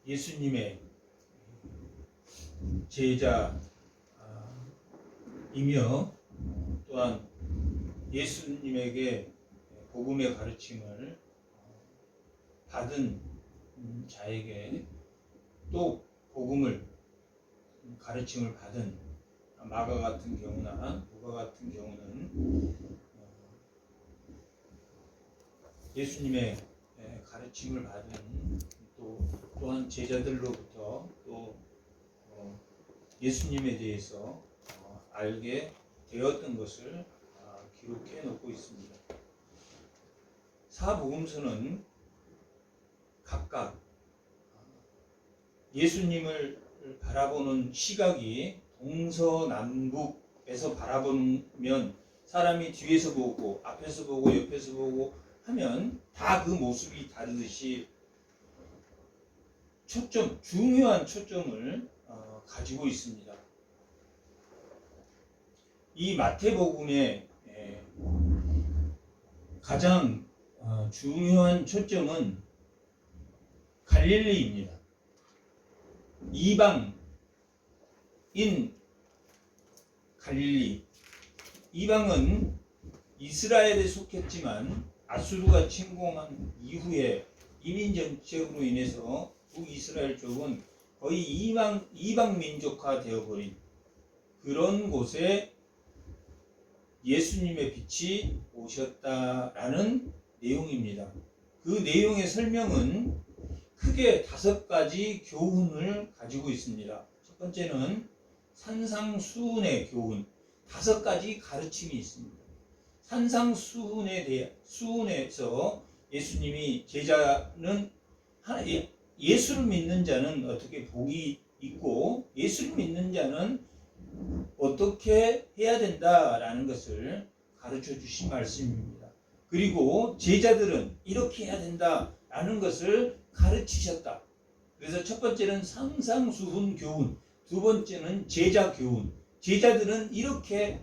예수님의 제자이며 또한 예수님에게 복음의 가르침을 받은 자에게 또 복음을 가르침을 받은 마가 같은 경우나 누가 같은 경우는 예수님의 가르침을 받은 또한 제자들로부터 또 예수님에 대해서 알게 되었던 것을 기록해 놓고 있습니다. 사복음서는 각각 예수님을 바라보는 시각이 동서남북에서 바라보면 사람이 뒤에서 보고 앞에서 보고 옆에서 보고 하면 다 그 모습이 다르듯이 중요한 초점을 가지고 있습니다. 이 마태복음의 가장 중요한 초점은 갈릴리입니다. 이방인 갈릴리. 이방은 이스라엘에 속했지만 아수르가 침공한 이후에 이민 정책으로 인해서 북이스라엘 쪽은 거의 이방 민족화 되어버린 그런 곳에 예수님의 빛이 오셨다라는 내용입니다. 그 내용의 설명은 크게 5가지 교훈을 가지고 있습니다. 첫 번째는 산상수훈의 교훈, 5가지 가르침이 있습니다. 산상수훈에서 예수님이 제자는 예수를 믿는 자는 어떻게 복이 있고 예수를 믿는 자는 어떻게 해야 된다라는 것을 가르쳐 주신 말씀입니다. 그리고 제자들은 이렇게 해야 된다라는 것을 가르치셨다. 그래서 첫 번째는 산상수훈 교훈, 두 번째는 제자 교훈. 제자들은 이렇게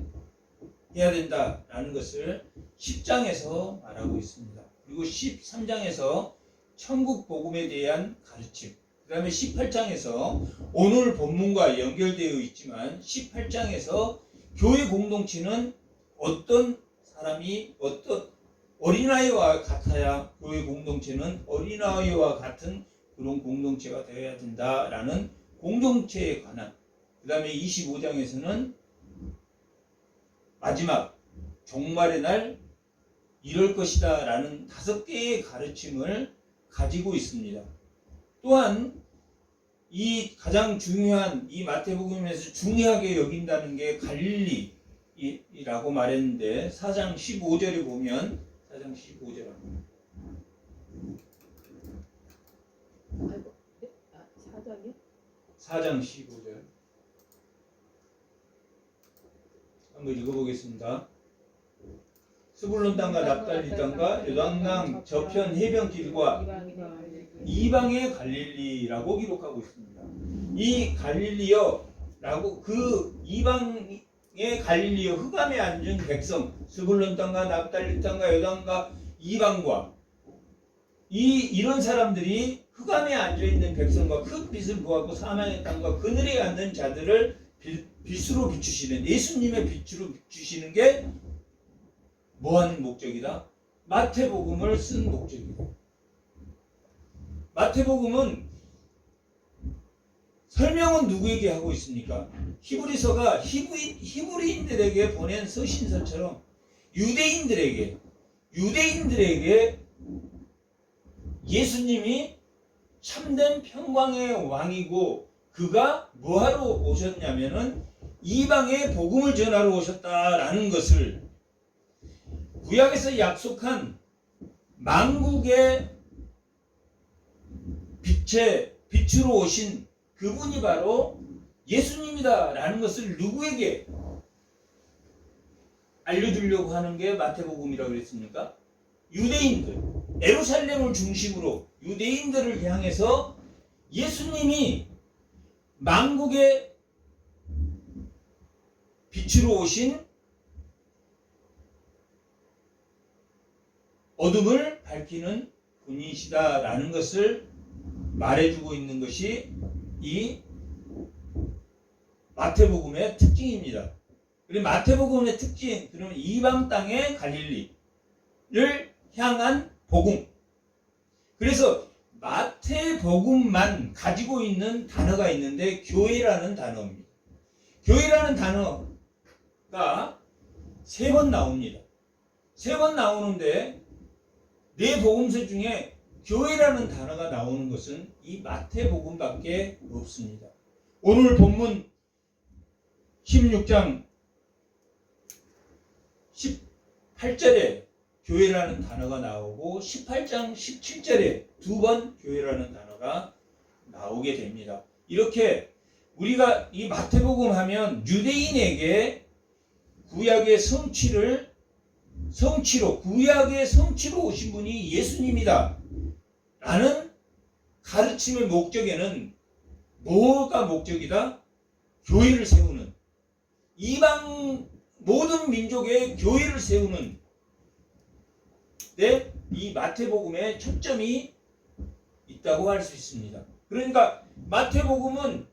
해야 된다라는 것을 10장에서 말하고 있습니다. 그리고 13장에서 천국 복음에 대한 가르침, 그 다음에 18장에서 오늘 본문과 연결되어 있지만 18장에서 교회 공동체는 어떤 사람이 어떤 어린아이와 같아야 교회 공동체는 어린아이와 같은 그런 공동체가 되어야 된다라는 공동체에 관한, 그 다음에 25장에서는 마지막 종말의 날 이럴 것이다 라는 5개의 가르침을 가지고 있습니다. 또한 이 가장 중요한 이 마태복음에서 중요하게 여긴다는 게 갈릴리라고 말했는데 4장 15절에 보면 4장 15절 합니다. 4장이요? 4장 15절 한번 읽어보겠습니다. 스불론 땅과 납달리 땅과 요단강 저편 해변길과 이방의 갈릴리라고 기록하고 있습니다. 이 갈릴리여라고 그 이방의 갈릴리여 흑암에 앉은 백성 스불론 땅과 납달리 땅과 요단강 이방과 이런 사람들이 흑암에 앉아 있는 백성과 큰 빛을 보았고 사망의 땅과 그늘에 앉는 자들을 빛으로 비추시는 예수님의 빛으로 비추시는 게 뭐하는 목적이다? 마태복음을 쓴 목적이다. 마태복음은 설명은 누구에게 하고 있습니까? 히브리서가 히브리인들에게 보낸 서신서처럼 유대인들에게 예수님이 참된 평강의 왕이고 그가 뭐하러 오셨냐면은 이방에 복음을 전하러 오셨다라는 것을 구약에서 약속한 만국의 빛으로 오신 그분이 바로 예수님이다라는 것을 누구에게 알려주려고 하는 게 마태복음이라고 그랬습니까? 유대인들, 예루살렘을 중심으로 유대인들을 향해서 예수님이 만국의 빛으로 오신 어둠을 밝히는 분이시다라는 것을 말해주고 있는 것이 이 마태복음의 특징입니다. 그리고 마태복음의 특징, 그러면 이방 땅의 갈릴리를 향한 복음. 그래서 마태복음만 가지고 있는 단어가 있는데 교회라는 단어입니다. 교회라는 단어가 3번 나옵니다. 3번 나오는데 네 복음서 중에 교회라는 단어가 나오는 것은 이 마태복음밖에 없습니다. 오늘 본문 16장 18절에 교회라는 단어가 나오고 18장 17절에 2번 교회라는 단어가 나오게 됩니다. 이렇게 우리가 이 마태복음 하면 유대인에게 구약의 구약의 성취로 오신 분이 예수님이다 라는 가르침의 목적에는 뭐가 목적이다? 교회를 세우는, 이방 모든 민족의 교회를 세우는 데 이 마태복음에 초점이 있다고 할 수 있습니다. 그러니까 마태복음은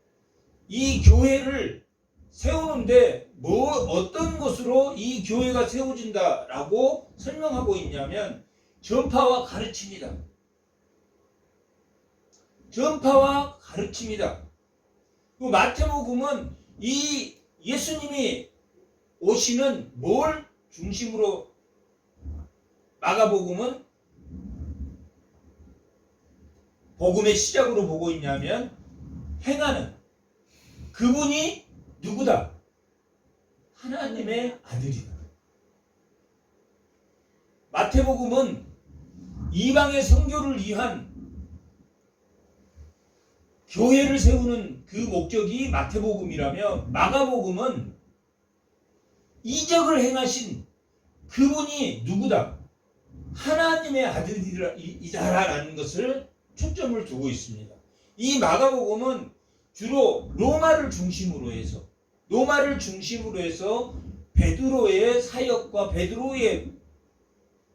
이 교회를 세우는데 어떤 것으로 이 교회가 세워진다라고 설명하고 있냐면 전파와 가르침이다. 전파와 가르침이다. 그 마태복음은 이 예수님이 오시는 뭘 중심으로, 마가복음은 복음의 시작으로 보고 있냐면 행하는 그분이 누구다? 하나님의 아들이다. 마태복음은 이방의 선교를 위한 교회를 세우는 그 목적이 마태복음이라며, 마가복음은 이적을 행하신 그분이 누구다? 하나님의 아들이다라는 것을 초점을 두고 있습니다. 이 마가복음은 주로 로마를 중심으로 해서 베드로의 사역과 베드로의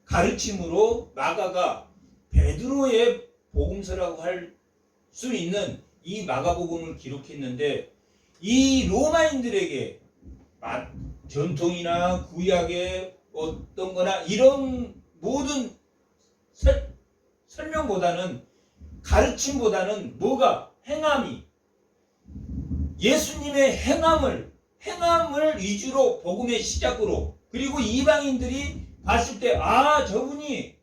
가르침으로 마가가 베드로의 복음서라고 할 수 있는 이 마가복음을 기록했는데, 이 로마인들에게 전통이나 구약의 어떤 거나 이런 모든 설명보다는, 가르침보다는 뭐가? 행함이, 예수님의 행함을 위주로 복음의 시작으로, 그리고 이방인들이 봤을 때 저분이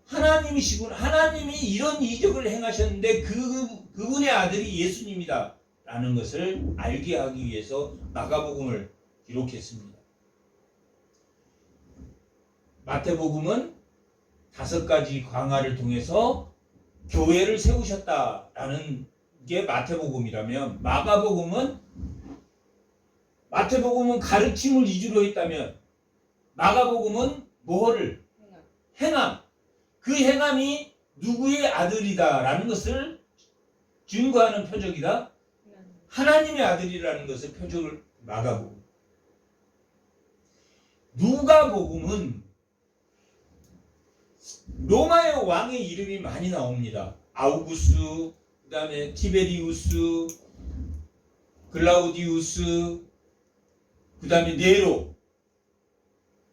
하나님이시구나, 하나님이 이런 이적을 행하셨는데 그분의 아들이 예수님이다 라는 것을 알게 하기 위해서 마가복음을 기록했습니다. 마태복음은 5가지 광화를 통해서 교회를 세우셨다라는 게 마태복음이라면, 마태복음은 가르침을 위주로 했다면, 마가복음은 뭐를? 행함. 그 행함이 누구의 아들이다라는 것을 증거하는 표적이다. 하나님의 아들이라는 것을 표적을 마가복음. 누가복음은 로마의 왕의 이름이 많이 나옵니다. 아우구스, 그 다음에 티베리우스, 글라우디우스, 그 다음에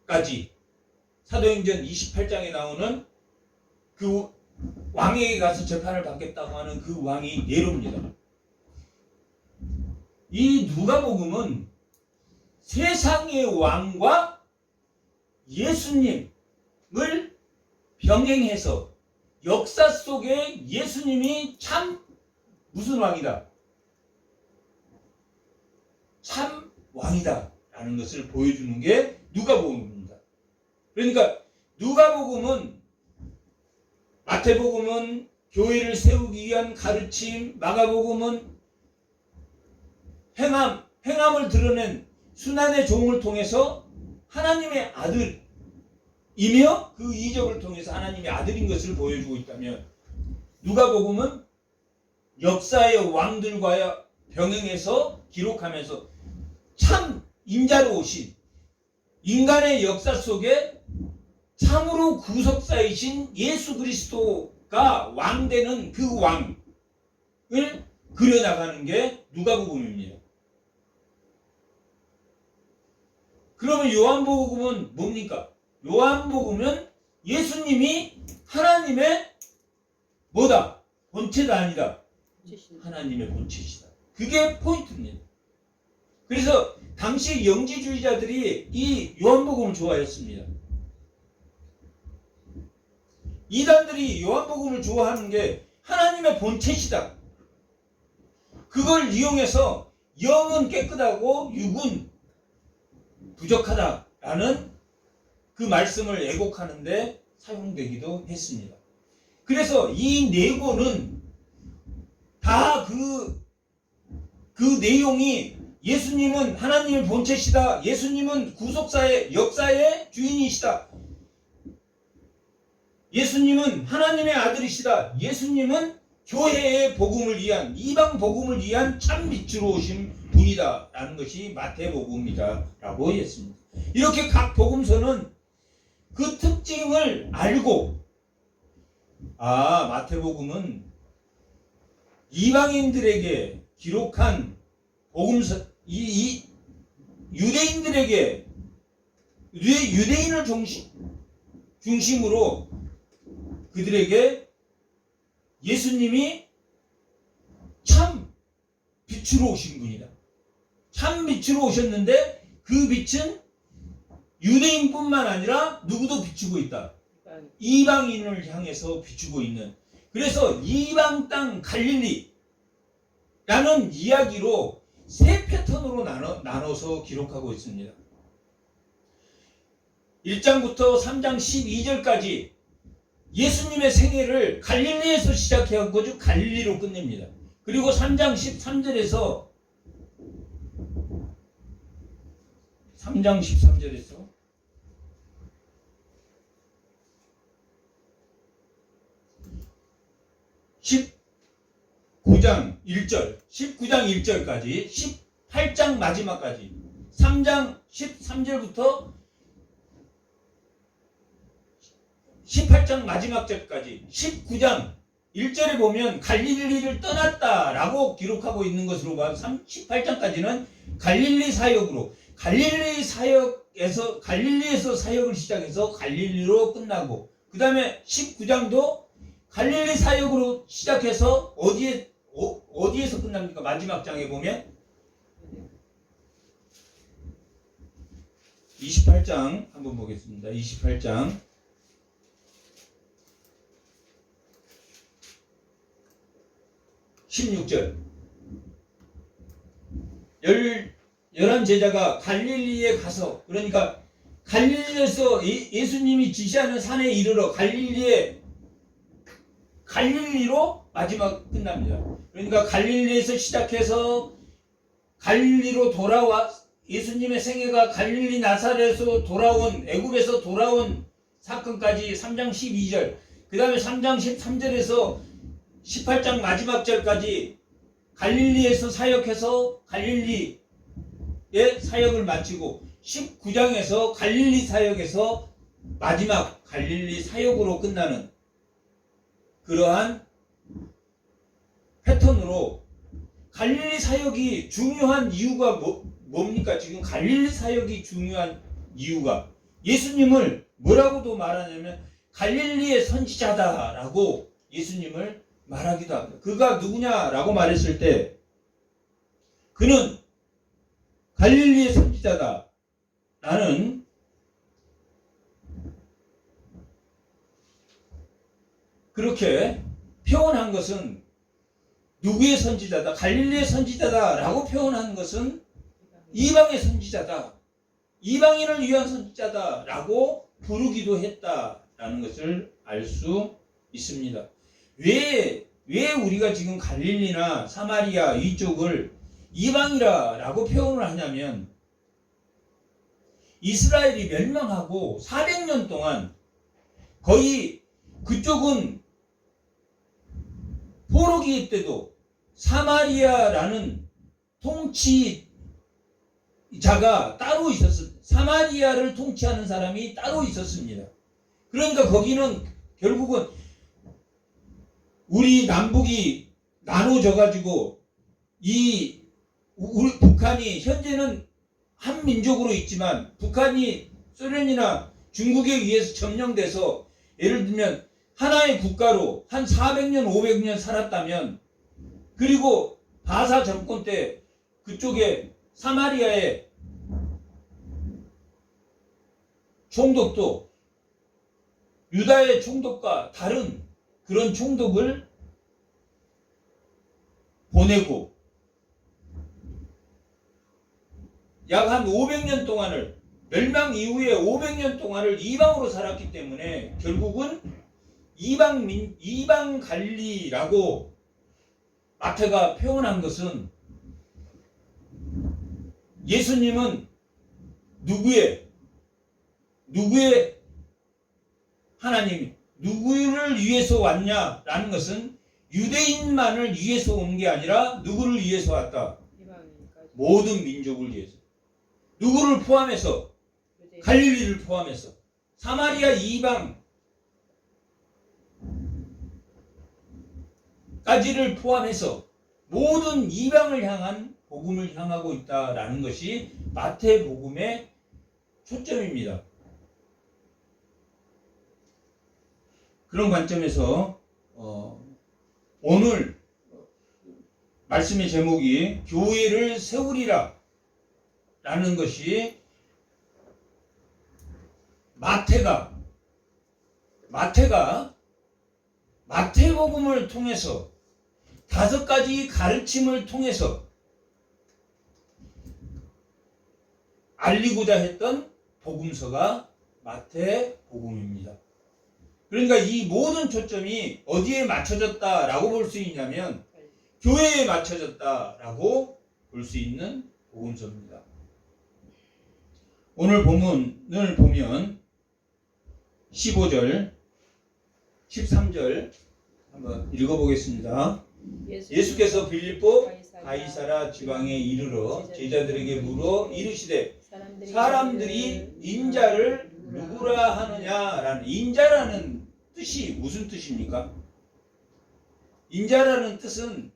네로까지 사도행전 28장에 나오는 그 왕에게 가서 재판을 받겠다고 하는 그 왕이 네로입니다. 이 누가복음은 세상의 왕과 예수님을 병행해서 역사 속에 예수님이 참 무슨 왕이다? 참 왕이다 라는 것을 보여주는 게 누가복음입니다. 그러니까 누가복음은, 마태복음은 교회를 세우기 위한 가르침, 마가복음은 행함을 드러낸 순환의 종을 통해서 하나님의 아들이며 그 이적을 통해서 하나님의 아들인 것을 보여주고 있다면, 누가복음은 역사의 왕들과 병행해서 기록하면서 참 인자로 오신, 인간의 역사 속에 참으로 구속사이신 예수 그리스도가 메시아가 왕되는 그 왕을 그려나가는 게 누가복음입니다. 그러면 요한복음은 뭡니까? 요한복음은 예수님이 하나님의 뭐다? 본체가 아니라 하나님의 본체시다. 그게 포인트입니다. 그래서 당시 영지주의자들이 이 요한복음을 좋아했습니다. 이단들이 요한복음을 좋아하는 게 하나님의 본체시다. 그걸 이용해서 영은 깨끗하고 육은 부족하다라는 그 말씀을 애곡하는데 사용되기도 했습니다. 그래서 이 네고는 다 그 내용이 예수님은 하나님의 본체시다. 예수님은 구속사의 역사의 주인이시다. 예수님은 하나님의 아들이시다. 예수님은 교회의 복음을 위한 이방 복음을 위한 참 빛으로 오신 분이다 라는 것이 마태복음이다 라고 했습니다. 이렇게 각 복음서는 그 특징을 알고 마태복음은 이방인들에게 기록한 복음서 이 유대인들에게 유대인을 중심으로 그들에게 예수님이 참 빛으로 오신 분이다. 참 빛으로 오셨는데 그 빛은 유대인뿐만 아니라 누구도 비추고 있다. 이방인을 향해서 비추고 있는. 그래서 이방 땅 갈릴리라는 이야기로 세 패턴으로 나눠서 기록하고 있습니다. 1장부터 3장 12절까지 예수님의 생애를 갈릴리에서 시작해서 갈릴리로 끝냅니다. 그리고 3장 13절에서 19장 1절, 19장 1절까지, 18장 마지막까지, 3장 13절부터 18장 마지막 절까지, 19장 1절에 보면 갈릴리를 떠났다라고 기록하고 있는 것으로 봐. 18장까지는 갈릴리 사역으로, 갈릴리에서 사역을 시작해서 갈릴리로 끝나고, 그 다음에 19장도 갈릴리 사역으로 시작해서 어디에서 끝납니까? 마지막 장에 보면 28장 한번 보겠습니다. 28장 16절 11 제자가 갈릴리에 가서, 그러니까 갈릴리에서 예수님이 지시하는 산에 이르러 갈릴리로 마지막 끝납니다. 그러니까 갈릴리에서 시작해서 갈릴리로 돌아와 예수님의 생애가 갈릴리 나사렛에서 돌아온, 애굽에서 돌아온 사건까지 3장 12절, 그 다음에 3장 13절에서 18장 마지막 절까지 갈릴리에서 사역해서 갈릴리의 사역을 마치고, 19장에서 갈릴리 사역에서 마지막 갈릴리 사역으로 끝나는 그러한 패턴으로 갈릴리 사역이 중요한 이유가 뭡니까? 지금 갈릴리 사역이 중요한 이유가 예수님을 뭐라고도 말하냐면 갈릴리의 선지자다라고 예수님을 말하기도 합니다. 그가 누구냐라고 말했을 때 그는 갈릴리의 선지자다라는 그렇게 표현한 것은, 누구의 선지자다? 갈릴리의 선지자다라고 표현한 것은 이방의 선지자다, 이방인을 위한 선지자다라고 부르기도 했다라는 것을 알 수 있습니다. 왜 우리가 지금 갈릴리나 사마리아 이쪽을 이방이라고 표현을 하냐면, 이스라엘이 멸망하고 400년 동안 거의 그쪽은 포로기 때도 사마리아라는 통치자가 따로 있었습니다. 사마리아를 통치하는 사람이 따로 있었습니다. 그러니까 거기는 결국은 우리 남북이 나눠져 가지고 우리 북한이 현재는 한 민족으로 있지만 북한이 소련이나 중국에 의해서 점령돼서 예를 들면 하나의 국가로 한 400년 500년 살았다면, 그리고 바사 정권 때 그쪽에 사마리아의 총독도 유다의 총독과 다른 그런 총독을 보내고 약 한 500년 동안을, 멸망 이후에 500년 동안을 이방으로 살았기 때문에 결국은 이방 갈리라고 마태가 표현한 것은, 예수님은 누구의 하나님이 누구를 위해서 왔냐라는 것은 유대인만을 위해서 온 게 아니라 누구를 위해서 왔다? 모든 민족을 위해서. 누구를 포함해서? 갈릴리를 포함해서, 사마리아 이방까지를 포함해서 모든 이방을 향한 복음을 향하고 있다라는 것이 마태복음의 초점입니다. 그런 관점에서 오늘 말씀의 제목이 교회를 세우리라 라는 것이 마태가 마태복음을 통해서 5가지 가르침을 통해서 알리고자 했던 복음서가 마태복음입니다. 그러니까 이 모든 초점이 어디에 맞춰졌다라고 볼 수 있냐면 교회에 맞춰졌다라고 볼 수 있는 복음서입니다. 오늘 본문을 보면 15절, 13절 한번 읽어보겠습니다. 예수께서 빌립보 가이사라 지방에 이르러 제자들에게 물어 이르시되 사람들이 인자를 누구라 하느냐라는, 인자라는 뜻이 무슨 뜻입니까? 인자라는 뜻은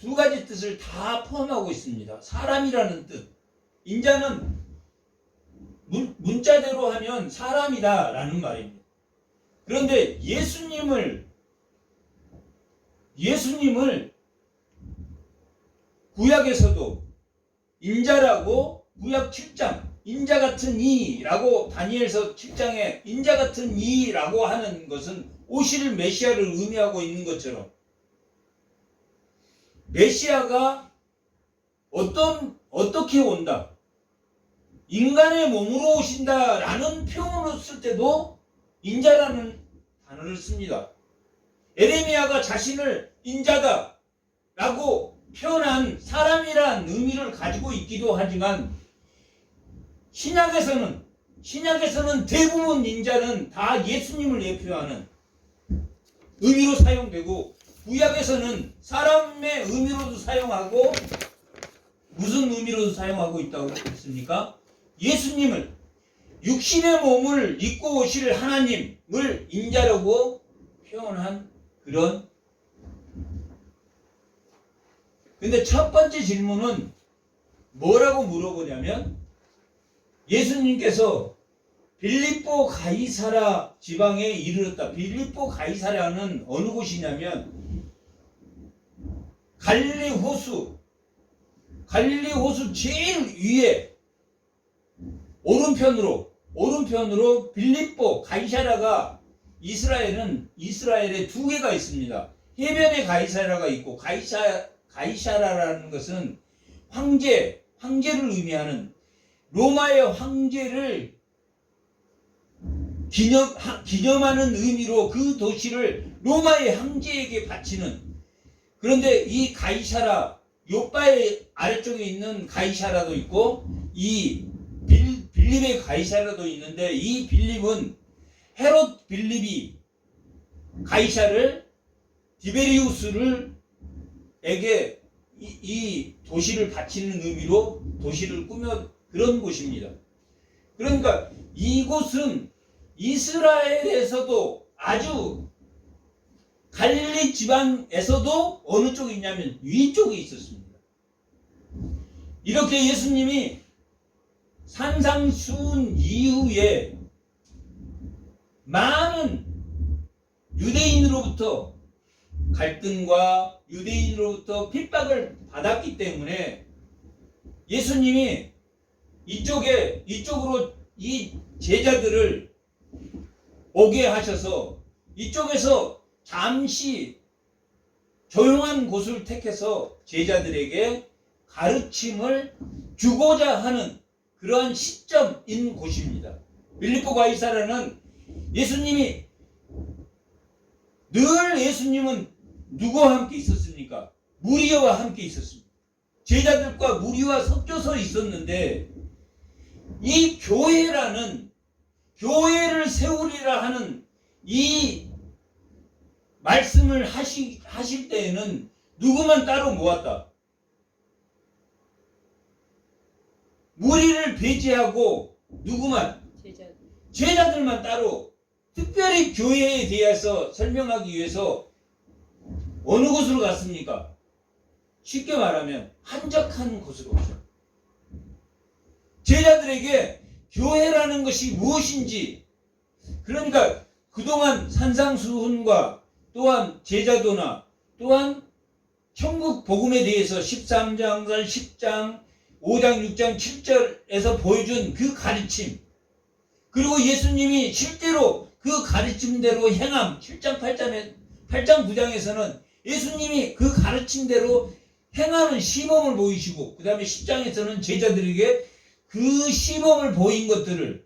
2가지 뜻을 다 포함하고 있습니다. 사람이라는 뜻, 인자는 문자대로 하면 사람이다 라는 말입니다. 그런데 예수님을 구약에서도 인자라고, 구약 7장 인자 같은 이라고, 다니엘서 7장에 인자 같은 이라고 하는 것은 오실 메시아를 의미하고 있는 것처럼, 메시아가 어떻게 온다, 인간의 몸으로 오신다라는 표현을 쓸 때도 인자라는 단어를 씁니다. 에레미야가 자신을 인자다라고 표현한 사람이란 의미를 가지고 있기도 하지만, 신약에서는 대부분 인자는 다 예수님을 예표하는 의미로 사용되고, 구약에서는 사람의 의미로도 사용하고, 무슨 의미로도 사용하고 있다고 했습니까? 예수님을, 육신의 몸을 입고 오실 하나님을 인자라고 표현한 그런. 근데 첫 번째 질문은 뭐라고 물어보냐면, 예수님께서 빌립보 가이사라 지방에 이르렀다. 빌립보 가이사라는 어느 곳이냐면 갈릴리 호수 제일 위에 오른편으로 빌립보 가이사라가, 이스라엘에 2개가 있습니다. 해변에 가이사라가 있고, 가이사라라는 것은 황제를 의미하는, 로마의 황제를 기념하는 의미로 그 도시를 로마의 황제에게 바치는. 그런데 이 가이사라, 요빠의 아래쪽에 있는 가이사라도 있고 이 빌립의 가이사라도 있는데, 이 빌립은 헤롯 빌립이 가이사를, 디베리우스에게 이 도시를 바치는 의미로 도시를 꾸며 그런 곳입니다. 그러니까 이곳은 이스라엘에서도 아주 갈릴리 지방에서도 어느 쪽에 있냐면 위쪽에 있었습니다. 이렇게 예수님이 산상수훈 이후에 많은 유대인으로부터 갈등과 유대인으로부터 핍박을 받았기 때문에 예수님이 이쪽으로 이 제자들을 오게 하셔서 이쪽에서 잠시 조용한 곳을 택해서 제자들에게 가르침을 주고자 하는 그러한 시점인 곳입니다. 빌립보 가이사랴는 예수님은 누구와 함께 있었습니까? 무리와 함께 있었습니다. 제자들과 무리와 섞여서 있었는데 이 교회를 세우리라 하는 이 말씀을 하실 때에는 누구만 따로 모았다. 무리를 배제하고 누구만? 제자들만 따로 특별히 교회에 대해서 설명하기 위해서 어느 곳으로 갔습니까? 쉽게 말하면 한적한 곳으로 오죠. 제자들에게 교회라는 것이 무엇인지, 그러니까 그동안 산상수훈과 또한 제자도나 또한 천국 복음에 대해서 13장, 10장, 5장, 6장, 7절에서 보여준 그 가르침, 그리고 예수님이 실제로 그 가르침대로 행함, 7장, 8장, 9장에서는 예수님이 그 가르침대로 행하는 시범을 보이시고, 그 다음에 10장에서는 제자들에게 그 시범을 보인 것들을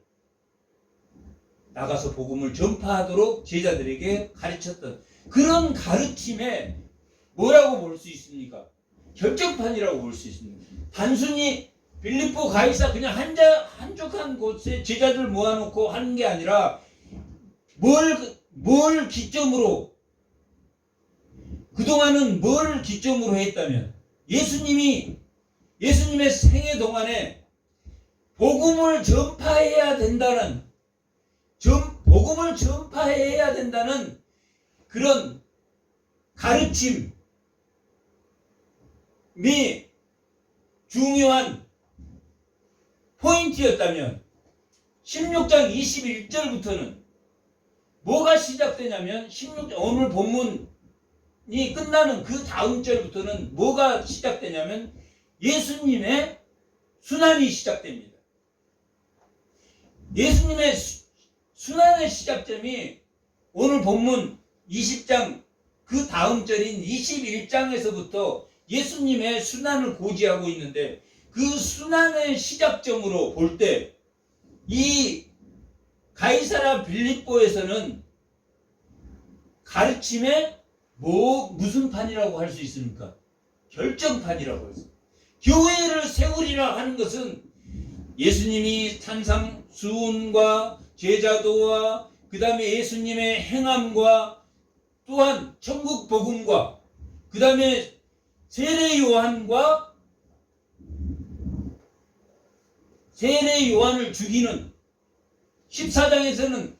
나가서 복음을 전파하도록 제자들에게 가르쳤던 그런 가르침에 뭐라고 볼 수 있습니까? 결정판이라고 볼 수 있습니다. 단순히 빌립보 가이사 그냥 한적한 곳에 제자들 모아놓고 하는 게 아니라 뭘 기점으로, 그동안은 뭘 기점으로 했다면 예수님의 생애 동안에 복음을 전파해야 된다는 그런 가르침이 중요한 포인트였다면 16장 21절부터는 뭐가 시작되냐면 오늘 본문이 끝나는 그 다음 절부터는 뭐가 시작되냐면 예수님의 순환이 시작됩니다. 예수님의 순환의 시작점이 오늘 본문 20장 그 다음 절인 21장에서부터 예수님의 순환을 고지하고 있는데, 그 순환의 시작점으로 볼 때 이 가이사랴 빌립보에서는 가르침의 무슨 판이라고 할 수 있습니까? 결정판이라고 할 수 있습니다. 교회를 세우리라 하는 것은 예수님이 산상수훈과 제자도와 그 다음에 예수님의 행함과 또한 천국 복음과 그 다음에 세례 요한을 죽이는 14장에서는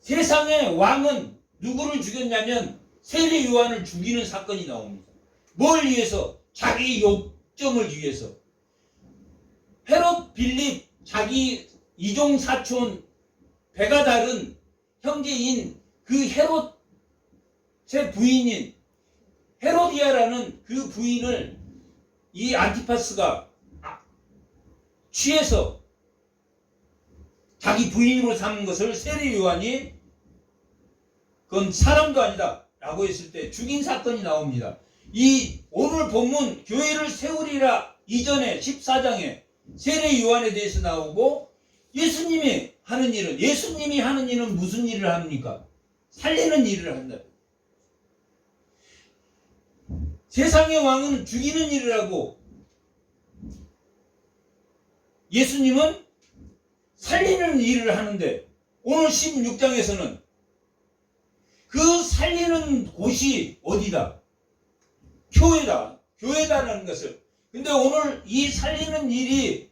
세상의 왕은 누구를 죽였냐면 세례 요한을 죽이는 사건이 나옵니다. 뭘 위해서? 자기 욕정을 위해서. 헤롯 빌립, 자기 이종 사촌, 배가 다른 형제인 그 헤롯의 부인인 헤로디아라는 그 부인을 이 안티파스가 취해서 자기 부인으로 삼은 것을 세례 요한이 그건 사람도 아니다 라고 했을 때 죽인 사건이 나옵니다. 이 오늘 본문 교회를 세우리라 이전에 14장에 세례 요한에 대해서 나오고, 예수님이 하는 일은 무슨 일을 합니까? 살리는 일을 한다. 세상의 왕은 죽이는 일을 하고 예수님은 살리는 일을 하는데, 오늘 16장에서는 그 살리는 곳이 어디다? 교회다라는 것을. 근데 오늘 이 살리는 일이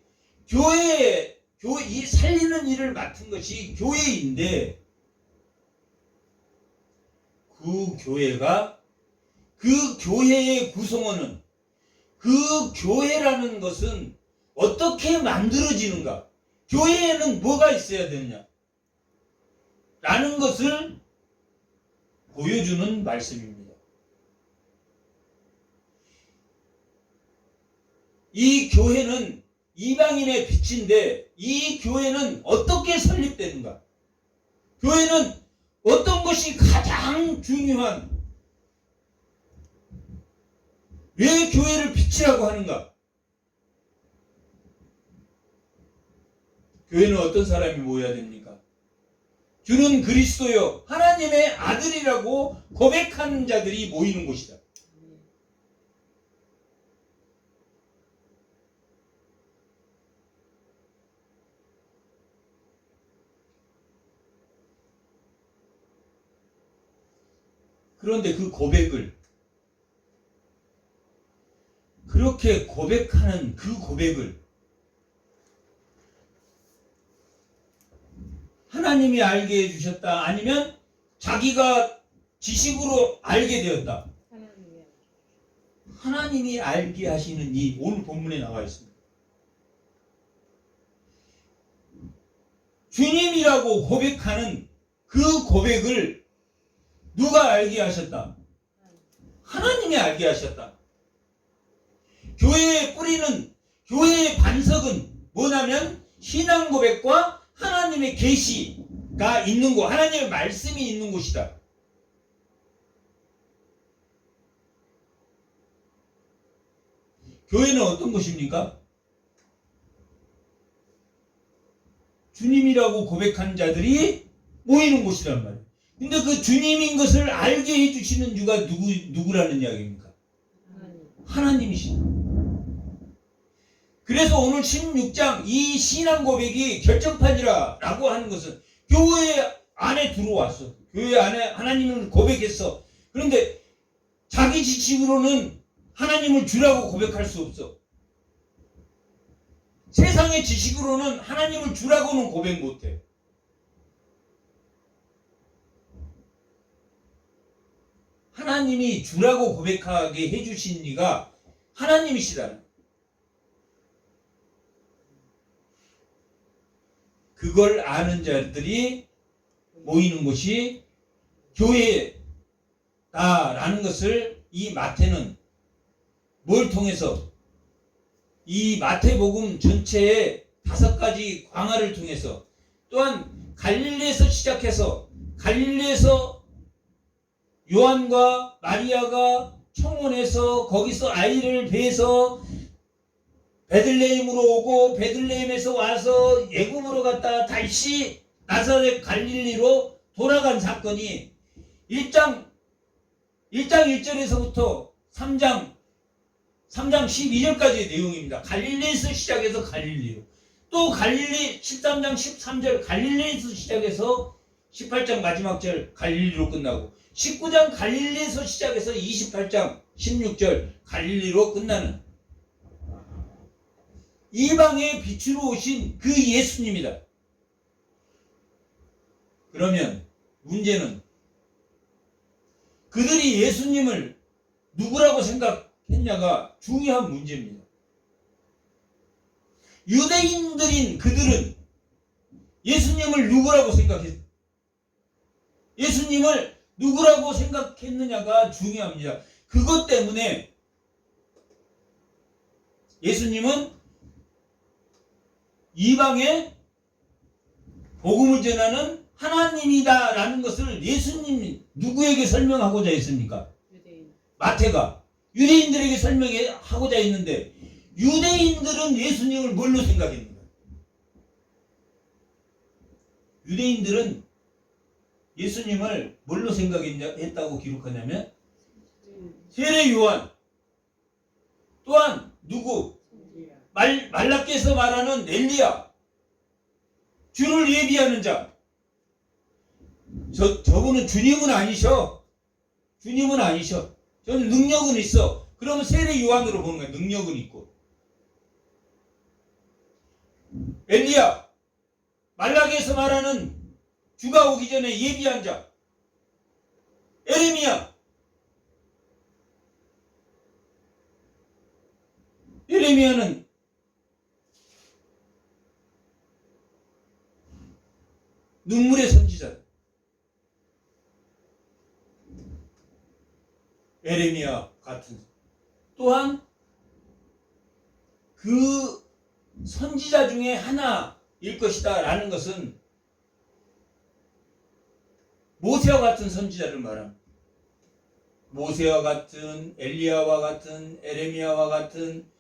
이 살리는 일을 맡은 것이 교회인데, 그 교회가 그 교회의 구성원은 그 교회라는 것은 어떻게 만들어지는가? 교회에는 뭐가 있어야 되느냐? 라는 것을 보여주는 말씀입니다. 이 교회는 이방인의 빛인데 이 교회는 어떻게 설립되는가? 교회는 어떤 것이 가장 중요한, 왜 교회를 빛이라고 하는가? 교회는 어떤 사람이 모여야 됩니까? 주는 그리스도요 하나님의 아들이라고 고백하는 자들이 모이는 곳이다. 그런데 그 고백을, 그렇게 고백하는 그 고백을 하나님이 알게 해주셨다, 아니면 자기가 지식으로 알게 되었다? 하나님이 알게 하시는 이 오늘 본문에 나와 있습니다. 주님이라고 고백하는 그 고백을 누가 알게 하셨다? 하나님이 알게 하셨다. 교회의 뿌리는, 교회의 반석은 뭐냐면 신앙 고백과 하나님의 계시가 있는 곳, 하나님의 말씀이 있는 곳이다. 교회는 어떤 곳입니까? 주님이라고 고백하는 자들이 모이는 곳이란 말이에요. 근데 그 주님인 것을 알게 해주시는 주가 누구라는 이야기입니까? 하나님이시다. 그래서 오늘 16장 이 신앙 고백이 결정판이라 라고 하는 것은 교회 안에 들어왔어. 교회 안에 하나님을 고백했어. 그런데 자기 지식으로는 하나님을 주라고 고백할 수 없어. 세상의 지식으로는 하나님을 주라고는 고백 못해. 하나님이 주라고 고백하게 해주신 이가 하나님이시다. 그걸 아는 자들이 모이는 곳이 교회다라는 것을 이 마태는 뭘 통해서, 이 마태복음 전체의 5가지 광화를 통해서, 또한 갈릴리에서 시작해서 갈릴리에서 요한과 마리아가 청혼해서 거기서 아이를 배해서 베들레헴으로 오고 베들레헴에서 와서 애굽으로 갔다 다시 나사렛 갈릴리로 돌아간 사건이 1장 1절에서부터 3장 12절까지의 내용입니다. 갈릴리에서 시작해서 갈릴리로, 또 갈릴리 13장 13절 갈릴리에서 시작해서 18장 마지막 절 갈릴리로 끝나고, 19장 갈릴리에서 시작해서 28장 16절 갈릴리로 끝나는 이방의 빛으로 오신 그 예수님이다. 그러면 문제는 그들이 예수님을 누구라고 생각했냐가 중요한 문제입니다. 유대인들인 그들은 예수님을 누구라고 생각했어요? 예수님을 누구라고 생각했느냐가 중요합니다. 그것 때문에 예수님은 이방에 복음을 전하는 하나님이다라는 것을 예수님이 누구에게 설명하고자 했습니까? 마태가 유대인들에게 설명하고자 했는데, 유대인들은 예수님을 뭘로 생각했는가? 유대인들은 예수님을 뭘로 생각했다고 기록하냐면 세례 요한, 또한 누구? 말라기에서 말하는 엘리야, 주를 예비하는 자. 저분은 주님은 아니셔. 주님은 아니셔. 저는 능력은 있어. 그러면 세례 요한으로 보는 거야. 능력은 있고. 엘리야, 말라기에서 말하는 주가 오기 전에 예비한 자. 에레미야는 눈물의 선지자. 에레미야 같은 또한 그 선지자 중에 하나일 것이다 라는 것은 모세와 같은 선지자를 말합니다. 모세와 같은, 엘리야와 같은, 에레미야와 같은,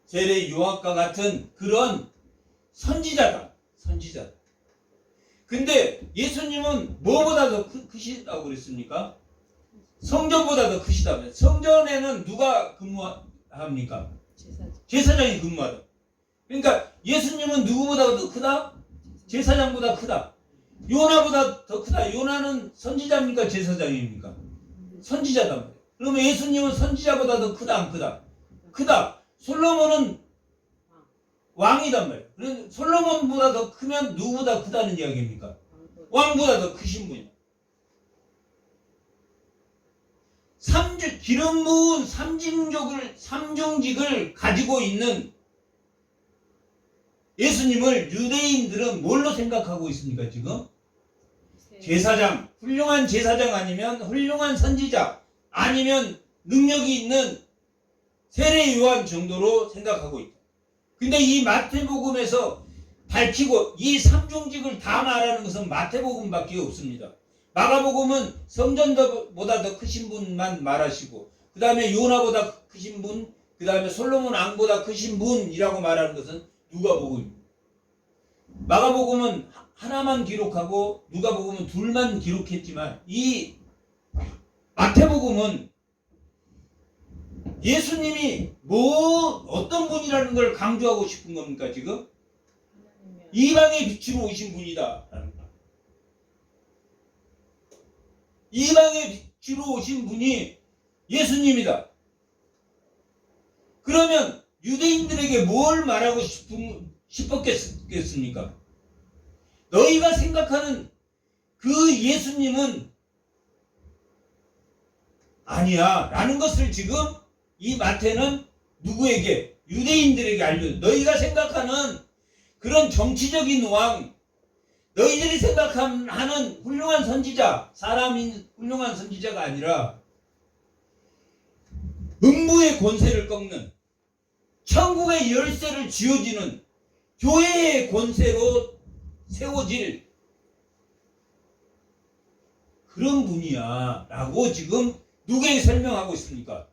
세례 요한과 같은 그런 선지자다. 선지자. 근데 예수님은 뭐보다 더 크시다고 그랬습니까? 성전보다 더 크시다면. 성전에는 누가 근무합니까? 제사장이 근무하다. 그러니까 예수님은 누구보다 더 크다? 제사장보다 크다. 요나보다 더 크다. 요나는 선지자입니까? 제사장입니까? 선지자단 말이에요. 그러면 예수님은 선지자보다 더 크다? 안 크다? 크다. 솔로몬은 왕이단 말이에요. 그래서 솔로몬보다 더 크면 누구보다 크다는 이야기입니까? 왕보다 더 크신 분이에요. 기름 부은 삼중직을 가지고 있는 예수님을 유대인들은 뭘로 생각하고 있습니까, 지금? 제사장, 훌륭한 제사장 아니면 훌륭한 선지자, 아니면 능력이 있는 세례 요한 정도로 생각하고 있다. 근데 이 마태복음에서 밝히고 이 삼중직을 다 말하는 것은 마태복음밖에 없습니다. 마가복음은 성전보다 더 크신 분만 말하시고, 그 다음에 요나보다 크신 분, 그 다음에 솔로몬 왕보다 크신 분이라고 말하는 것은 누가복음입니다. 마가복음은 하나만 기록하고 누가복음은 둘만 기록했지만, 이 마태복음은 예수님이 어떤 분이라는 걸 강조하고 싶은 겁니까, 지금? 이방의 빛으로 오신 분이다. 이방의 빛으로 오신 분이 예수님이다. 그러면 유대인들에게 뭘 말하고 싶었겠습니까? 너희가 생각하는 그 예수님은 아니야 라는 것을 지금 이 마태는 누구에게? 유대인들에게 알려. 너희가 생각하는 그런 정치적인 왕, 너희들이 생각하는 훌륭한 선지자, 사람인 훌륭한 선지자가 아니라 음부의 권세를 꺾는, 천국의 열쇠를 쥐어쥐는 교회의 권세로 세워질 그런 분이야 라고 지금 누구에게 설명하고 있습니까?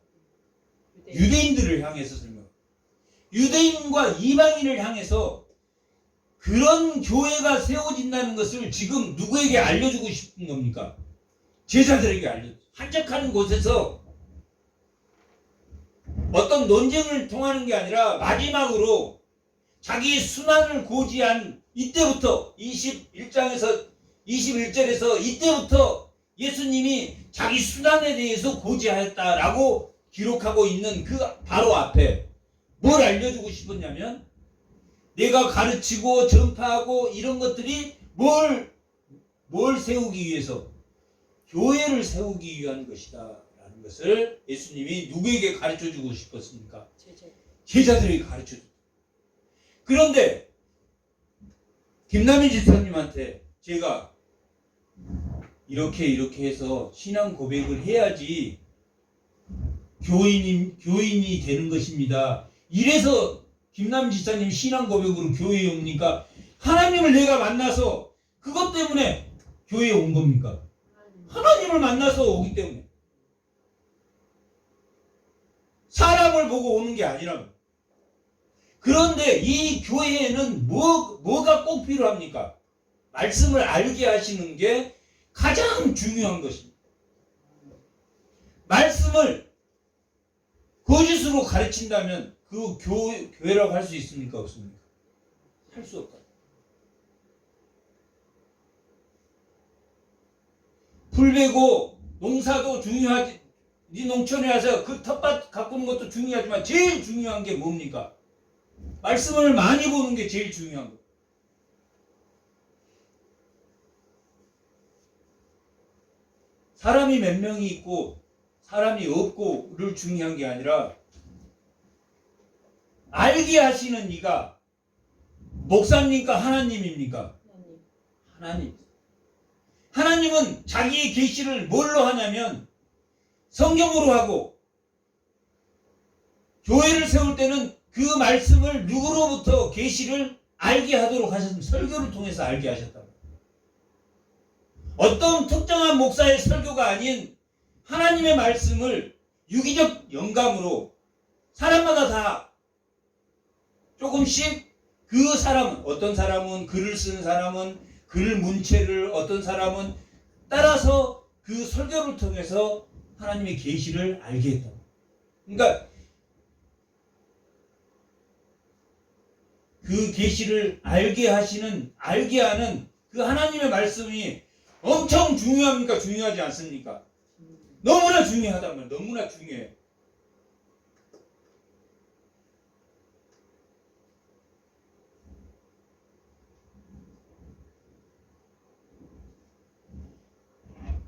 유대인들을 향해서 설명. 유대인과 이방인을 향해서 그런 교회가 세워진다는 것을 지금 누구에게 알려주고 싶은 겁니까? 제자들에게 한적한 곳에서 어떤 논쟁을 통하는 게 아니라 마지막으로 자기 순환을 고지한 이때부터 21장에서 21절에서 이때부터 예수님이 자기 순환에 대해서 고지하였다라고 기록하고 있는 그 바로 앞에 뭘 알려주고 싶었냐면, 내가 가르치고 전파하고 이런 것들이 뭘 세우기 위해서? 교회를 세우기 위한 것이다 라는 것을 예수님이 누구에게 가르쳐주고 싶었습니까? 제자들에게 가르쳐줬다. 그런데 김남희 지사님한테 제가 이렇게 해서 신앙 고백을 해야지 교인이 되는 것입니다. 이래서 김남희 지사님 신앙 고백으로 교회에 옵니까? 하나님을 내가 만나서 그것 때문에 교회에 온 겁니까? 하나님을 만나서 오기 때문에. 사람을 보고 오는 게 아니라. 그런데 이 교회에는 뭐가 꼭 필요합니까? 말씀을 알게 하시는 게 가장 중요한 것입니다. 말씀을 거짓으로 가르친다면 그 교회라고 할 수 있습니까? 없습니까? 할 수 없다. 풀베고 농사도 중요하지. 네 농촌에 와서 그 텃밭 가꾸는 것도 중요하지만 제일 중요한 게 뭡니까? 말씀을 많이 보는 게 제일 중요한 거. 사람이 몇 명이 있고 사람이 없고를 중요한 게 아니라 알게 하시는 이가 목사입니까? 하나님입니까? 하나님. 하나님은 자기의 계시를 뭘로 하냐면 성경으로 하고, 교회를 세울 때는 그 말씀을 누구로부터 계시를 알게 하도록 하셨습니다. 설교를 통해서 알게 하셨다고. 어떤 특정한 목사의 설교가 아닌 하나님의 말씀을 유기적 영감으로 사람마다 다 조금씩, 그 사람은, 어떤 사람은 글을 쓰는 사람은 글 문체를, 어떤 사람은 따라서 그 설교를 통해서 하나님의 계시를 알게 했다. 그러니까 그 계시를 알게 하는 그 하나님의 말씀이 엄청 중요합니까? 중요하지 않습니까? 너무나 중요하단 말이에요. 너무나 중요해.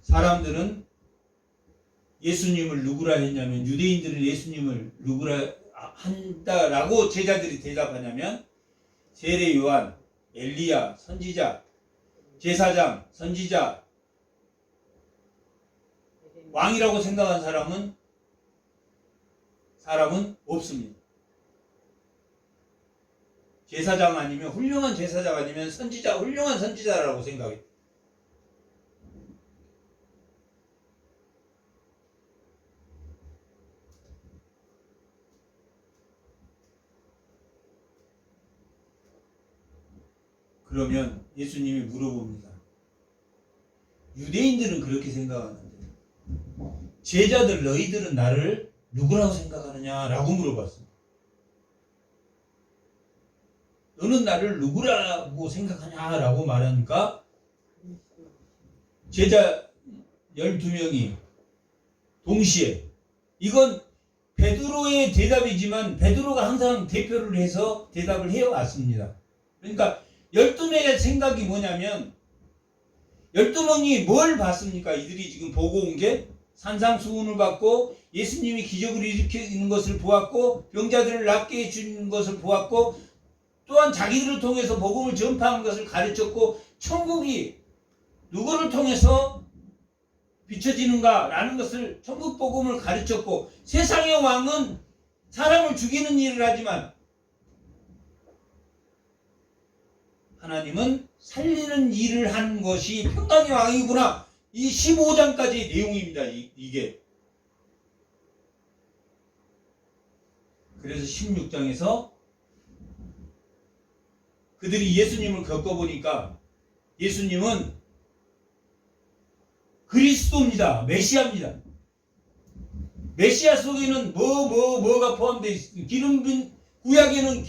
사람들은 예수님을 누구라 했냐면, 유대인들은 예수님을 누구라 한다라고 제자들이 대답하냐면, 세례 요한, 엘리야, 선지자, 제사장, 선지자, 왕이라고 생각한 사람은 없습니다. 제사장 아니면, 훌륭한 제사장 아니면 선지자, 훌륭한 선지자라고 생각해요. 그러면 예수님이 물어봅니다. 유대인들은 그렇게 생각하는데 제자들, 너희들은 나를 누구라고 생각하느냐라고 물어봤습니다. 너는 나를 누구라고 생각하냐라고 말하니까 제자 12명이 동시에, 이건 베드로의 대답이지만 베드로가 항상 대표를 해서 대답을 해왔습니다. 그러니까 12명의 생각이 뭐냐면, 12명이 뭘 봤습니까? 이들이 지금 보고 온 게 산상수훈을 받고 예수님이 기적을 일으키는 것을 보았고, 병자들을 낫게 해주는 것을 보았고, 또한 자기들을 통해서 복음을 전파한 것을 가르쳤고, 천국이 누구를 통해서 비춰지는가 라는 것을, 천국 복음을 가르쳤고, 세상의 왕은 사람을 죽이는 일을 하지만 하나님은 살리는 일을 하는 것이 평강의 왕이구나. 이 15장까지의 내용입니다. 이게. 그래서 16장에서 그들이 예수님을 겪어보니까 예수님은 그리스도입니다. 메시아입니다. 메시아 속에는 뭐가 포함되어 있습니다. 구약에는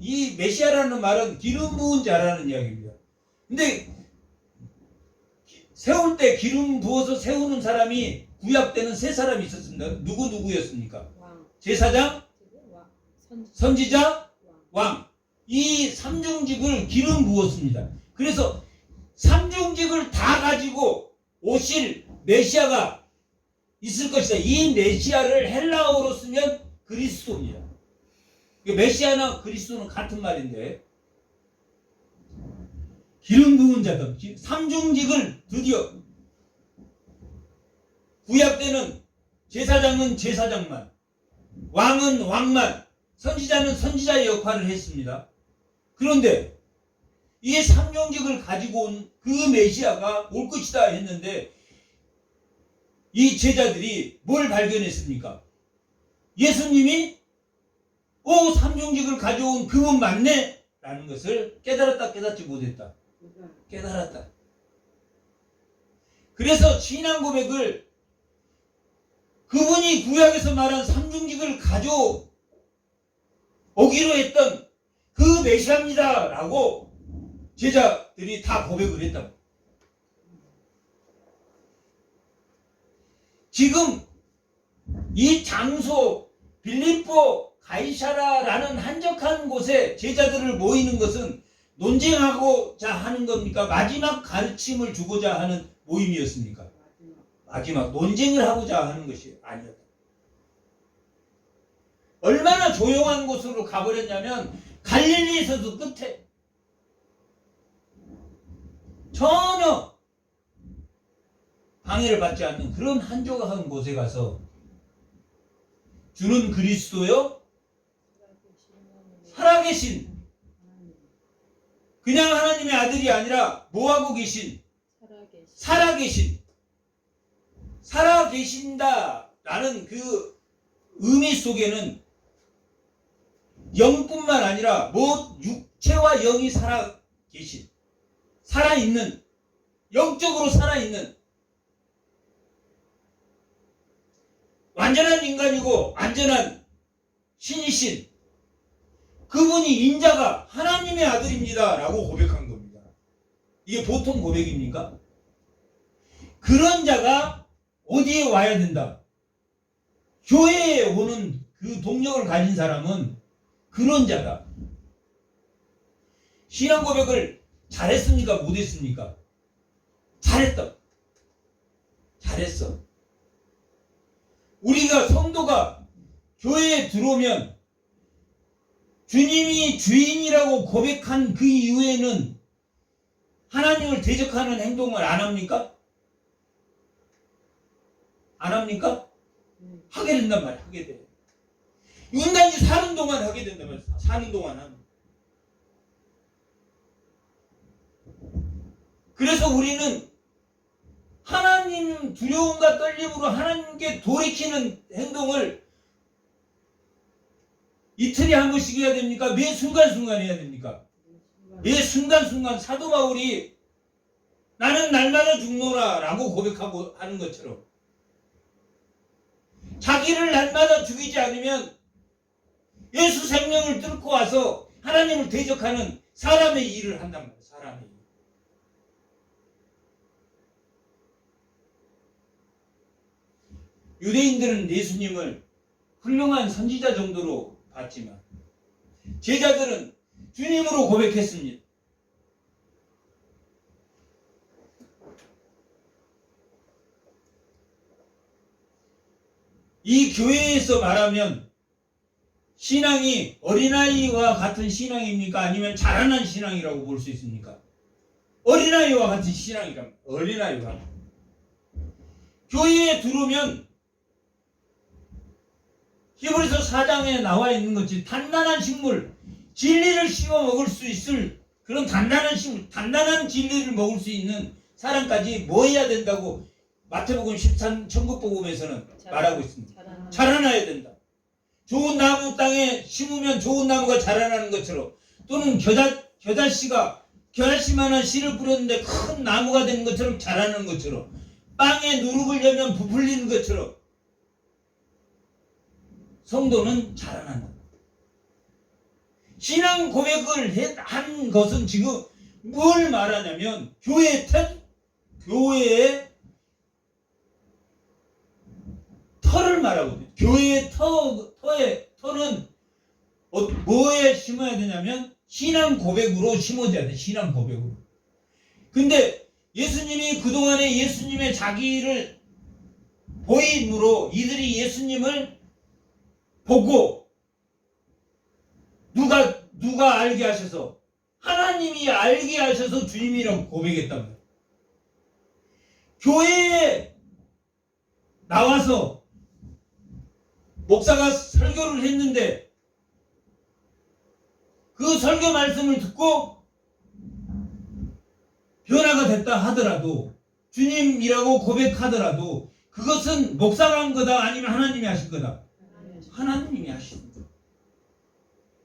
이 메시아라는 말은 기름 부은 자라는 이야기입니다. 근데 세울 때 기름 부어서 세우는 사람이 구약 때는 세 사람이 있었습니다. 누구였습니까? 제사장, 선지자, 왕. 이 삼중직을 기름 부었습니다. 그래서 삼중직을 다 가지고 오실 메시아가 있을 것이다. 이 메시아를 헬라어로 쓰면 그리스도입니다. 메시아나 그리스도는 같은 말인데, 기름 부은 자다. 삼중직을 드디어, 구약 때는 제사장은 제사장만, 왕은 왕만, 선지자는 선지자의 역할을 했습니다. 그런데 이 삼중직을 가지고 온 그 메시아가 올 것이다 했는데, 이 제자들이 뭘 발견했습니까? 예수님이 삼중직을 가져온 그분 맞네? 라는 것을 깨달았다, 깨닫지 못했다. 깨달았다. 그래서 신앙 고백을, 그분이 구약에서 말한 삼중직을 가져오기로 했던 그 메시아입니다 라고 제자들이 다 고백을 했다. 지금 이 장소 빌립보 가이사라라는 한적한 곳에 제자들을 모이는 것은 논쟁하고자 하는 겁니까? 마지막 가르침을 주고자 하는 모임이었습니까? 마지막 논쟁을 하고자 하는 것이 아니었다. 얼마나 조용한 곳으로 가버렸냐면 갈릴리에서도 끝에 전혀 방해를 받지 않는 그런 한적한 곳에 가서 주는 그리스도요 살아계신 그냥 하나님의 아들이 아니라 뭐하고 계신 살아계신다라는 그 의미 속에는 영뿐만 아니라 육체와 영이 살아계신 살아있는 영적으로 살아있는 완전한 인간이고 완전한 신이신 그분이 인자가 하나님의 아들입니다 라고 고백한 겁니다. 이게 보통 고백입니까? 그런 자가 어디에 와야 된다? 교회에 오는 그 동력을 가진 사람은 그런 자다. 신앙 고백을 잘했습니까? 못했습니까? 잘했다. 잘했어. 우리가 성도가 교회에 들어오면 주님이 주인이라고 고백한 그 이후에는 하나님을 대적하는 행동을 안 합니까? 안 합니까? 하게 된단 말이야. 하게 돼. 인간이 사는 동안 하게 된단 말이야. 사는 동안 하는. 그래서 우리는 하나님 두려움과 떨림으로 하나님께 돌이키는 행동을 이틀에 한 번씩 해야 됩니까? 매 순간순간 해야 됩니까? 매 순간순간 사도 바울이 나는 날마다 죽노라 라고 고백하고 하는 것처럼 자기를 날마다 죽이지 않으면 예수 생명을 뚫고 와서 하나님을 대적하는 사람의 일을 한단 말이에요. 사람의 일. 유대인들은 예수님을 훌륭한 선지자 정도로 봤지만 제자들은 주님으로 고백했습니다. 이 교회에서 말하면 신앙이 어린아이와 같은 신앙입니까? 아니면 자라난 신앙이라고 볼 수 있습니까? 어린아이와 같은 신앙이랍니다. 어린아이와. 교회에 들어오면 히브리서 4장에 나와 있는 것이 단단한 식물, 진리를 씹어 먹을 수 있을 그런 단단한 식물, 단단한 진리를 먹을 수 있는 사람까지 뭐 해야 된다고 마태복음 13 천국복음에서는 말하고 있습니다. 자라나야 된다. 좋은 나무 땅에 심으면 좋은 나무가 자라나는 것처럼 또는 겨자씨만한 씨를 뿌렸는데 큰 나무가 되는 것처럼 자라는 것처럼 빵에 누룩을 열면 부풀리는 것처럼 성도는 자라난다. 신앙 고백을 한 것은 지금 뭘 말하냐면 교회의 터를 말하거든요. 교회의 터는 뭐에 심어야 되냐면 신앙 고백으로 심어져야 돼. 신앙 고백으로. 근데 예수님이 그동안에 예수님의 자기를 보임으로 이들이 예수님을 보고 누가 알게 하셔서 하나님이 알게 하셔서 주님이라고 고백했단 말이에요. 교회에 나와서 목사가 설교를 했는데 그 설교 말씀을 듣고 변화가 됐다 하더라도 주님이라고 고백하더라도 그것은 목사가 한 거다 아니면 하나님이 하신 거다? 하나님이 하신 거다.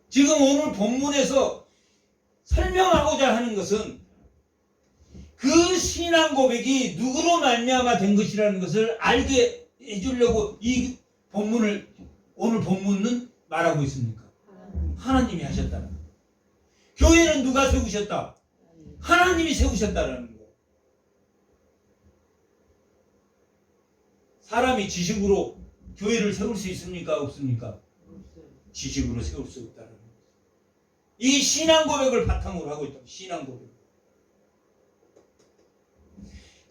지금 오늘 본문에서 설명하고자 하는 것은 그 신앙 고백이 누구로 말미암아 된 것이라는 것을 알게 해주려고 이 오늘 본문은 말하고 있습니까? 하나님이 하셨다는 거예요. 교회는 누가 세우셨다? 하나님이 세우셨다는 거예요. 사람이 지식으로 교회를 세울 수 있습니까? 없습니까? 지식으로 세울 수 없다는 거예요. 이 신앙 고백을 바탕으로 하고 있다. 신앙 고백.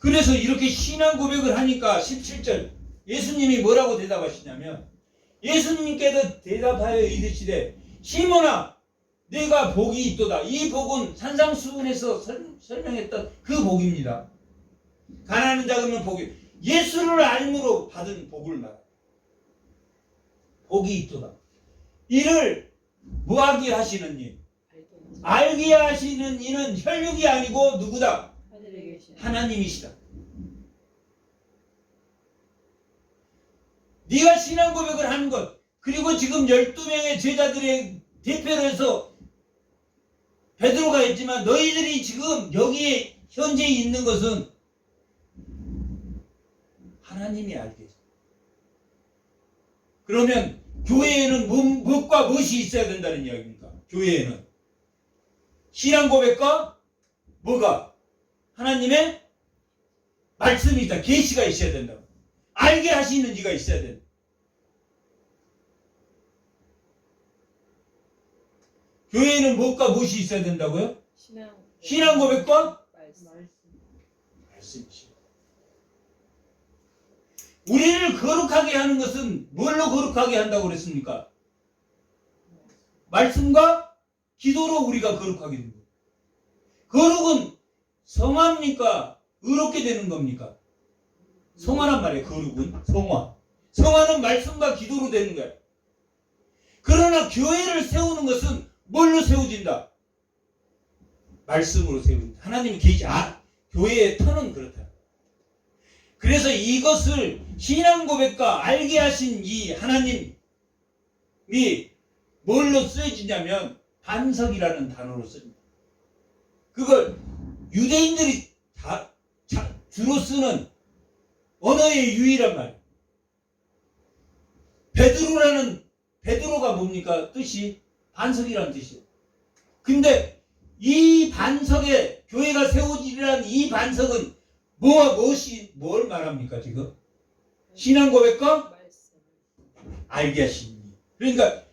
그래서 이렇게 신앙 고백을 하니까 17절 예수님이 뭐라고 대답하시냐면 예수님께서 대답하여 이르시되 시몬아 내가 복이 있도다. 이 복은 산상수훈에서 설명했던 그 복입니다. 가난한 자는 복이 예수를 알므로 받은 복을 말합니다. 복이 있도다. 이를 뭐하게 하시는 이? 알게 하시는 이는 혈육이 아니고 누구다? 하나님이시다. 네가 신앙 고백을 하는 것 그리고 지금 12명의 제자들의 대표로 해서 베드로가 했지만 너희들이 지금 여기에 현재 있는 것은 하나님이 알겠어. 그러면 교회에는 무엇과 무엇이 있어야 된다는 이야기입니까? 교회에는 신앙 고백과 뭐가? 하나님의 말씀이 있다. 계시가 있어야 된다. 알게 하시는 이가 있어야 된다. 교회에는 무엇과 무엇이 있어야 된다고요? 신앙 고백과 말씀이시다. 우리를 거룩하게 하는 것은 뭘로 거룩하게 한다고 그랬습니까? 말씀과 기도로 우리가 거룩하게 됩니다. 거룩은 성화입니까? 의롭게 되는 겁니까? 성화란 말이에요. 거룩은 성화. 성화는 말씀과 기도로 되는 거예요. 그러나 교회를 세우는 것은 뭘로 세워진다? 말씀으로 세워진다. 하나님이 계시. 교회의 터는 그렇다. 그래서 이것을 신앙 고백과 알게 하신 이 하나님이 뭘로 쓰여지냐면 반석이라는 단어로 씁니다. 그걸 유대인들이 주로 쓰는 언어의 유의란 말이에요. 베드로가 뭡니까? 뜻이 반석이라는 뜻이에요. 근데 이 반석에 교회가 세워지리란 이 반석은 뭘 말합니까 지금? 신앙 고백과 알게 하시니. 그러니까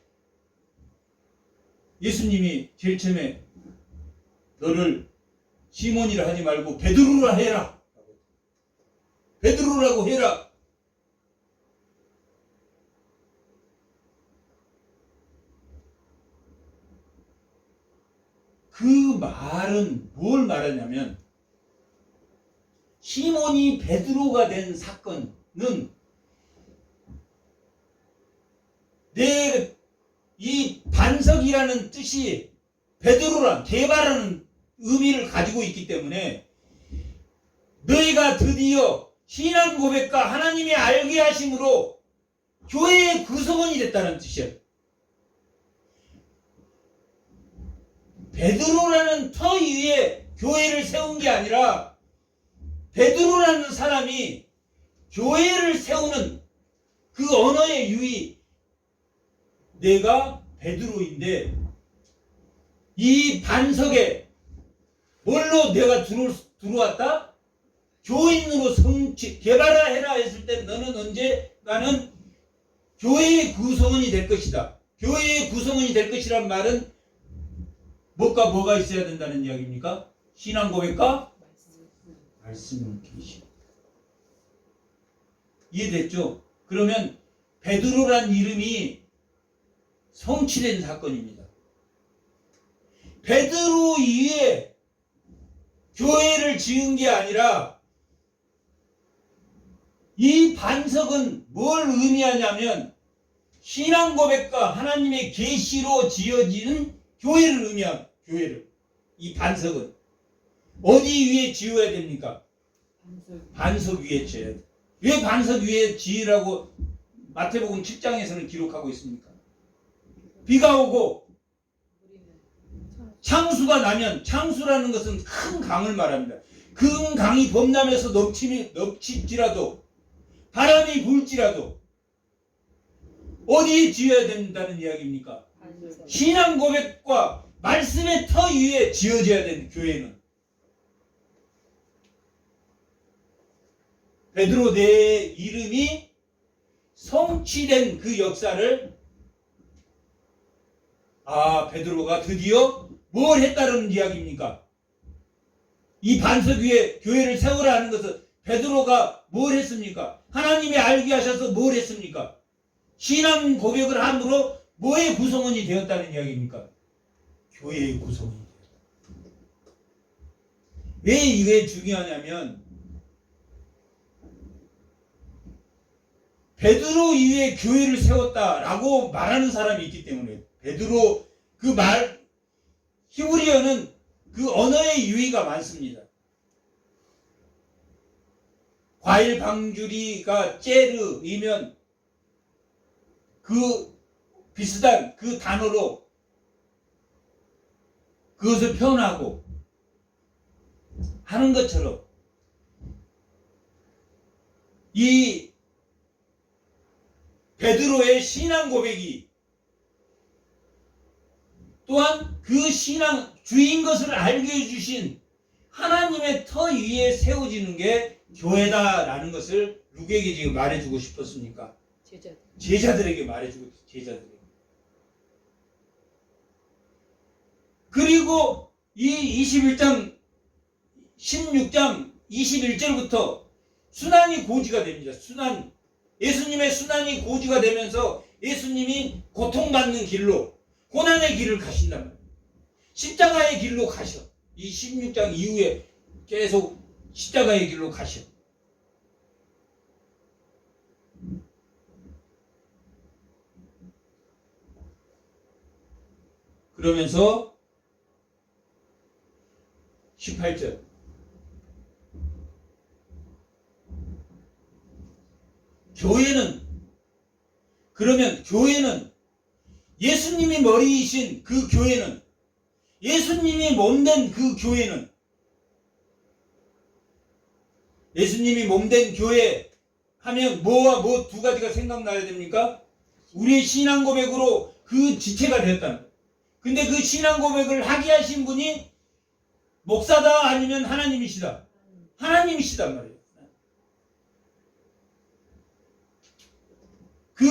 예수님이 제일 처음에 너를 시몬이라 하지 말고 베드로라 해라. 베드로라고 해라. 그 말은 뭘 말하냐면 시몬이 베드로가 된 사건은 이 반석이라는 뜻이 베드로란 개발하는 의미를 가지고 있기 때문에 너희가 드디어 신앙 고백과 하나님의 알게 하심으로 교회의 구성원이 됐다는 뜻이에요. 베드로라는 터 위에 교회를 세운 게 아니라 베드로라는 사람이 교회를 세우는 그 언어의 유의 내가 베드로인데 이 반석에 뭘로 내가 들어왔다? 교인으로 개발하라 해라 했을 때 너는 언제가는 교회의 구성원이 될 것이다. 교회의 구성원이 될 것이란 말은 뭐가 있어야 된다는 이야기입니까? 신앙 고백과 말씀을 계시. 이해됐죠? 그러면 베드로란 이름이 성취된 사건입니다. 베드로 위에 교회를 지은 게 아니라 이 반석은 뭘 의미하냐면 신앙 고백과 하나님의 계시로 지어지는 교회를 의미합니다. 교회를. 이 반석은 어디 위에 지어야 됩니까? 반석 위에 지어야 돼. 왜 반석 위에 지으라고 마태복음 7장에서는 기록하고 있습니까? 비가 오고 창수가 나면, 창수라는 것은 큰 강을 말합니다. 큰 강이 범람해서 넘칠지라도 바람이 불지라도 어디에 지어야 된다는 이야기입니까? 신앙 고백과 말씀의 터 위에 지어져야 되는 교회는. 베드로 내 이름이 성취된 그 역사를 베드로가 드디어 뭘 했다는 이야기입니까? 이 반석 위에 교회를 세우라 하는 것은 베드로가 뭘 했습니까? 하나님이 알게 하셔서 뭘 했습니까? 신앙 고백을 함으로 뭐의 구성원이 되었다는 이야기입니까? 교회의 구성원이 되었다. 왜 이게 중요하냐면 베드로 이후에 교회를 세웠다라고 말하는 사람이 있기 때문에 베드로 그 말 히브리어는 그 언어의 유의가 많습니다. 과일 방주리가 째르이면 그 비슷한 그 단어로 그것을 표현하고 하는 것처럼 이 베드로의 신앙 고백이 또한 그 신앙 주인 것을 알게 해주신 하나님의 터 위에 세워지는 게 교회다라는 것을 누구에게 지금 말해주고 싶었습니까? 제자들에게 말해주고 제자들에게. 그리고 이 21장 16장 21절부터 순환이 고지가 됩니다. 순환. 예수님의 순환이 고지가 되면서 예수님이 고통받는 길로 고난의 길을 가신단 말이에요. 십자가의 길로 가셔. 이 16장 이후에 계속 십자가의 길로 가셔. 그러면서 18절 교회는 예수님이 머리이신 그 교회는 예수님이 몸된 그 교회는 예수님이 몸된 교회 하면 뭐와 뭐 두 가지가 생각나야 됩니까? 우리의 신앙 고백으로 그 지체가 되었다는 거예요. 근데 그 신앙 고백을 하게 하신 분이 목사다 아니면 하나님이시다? 하나님이시단 말이에요. 그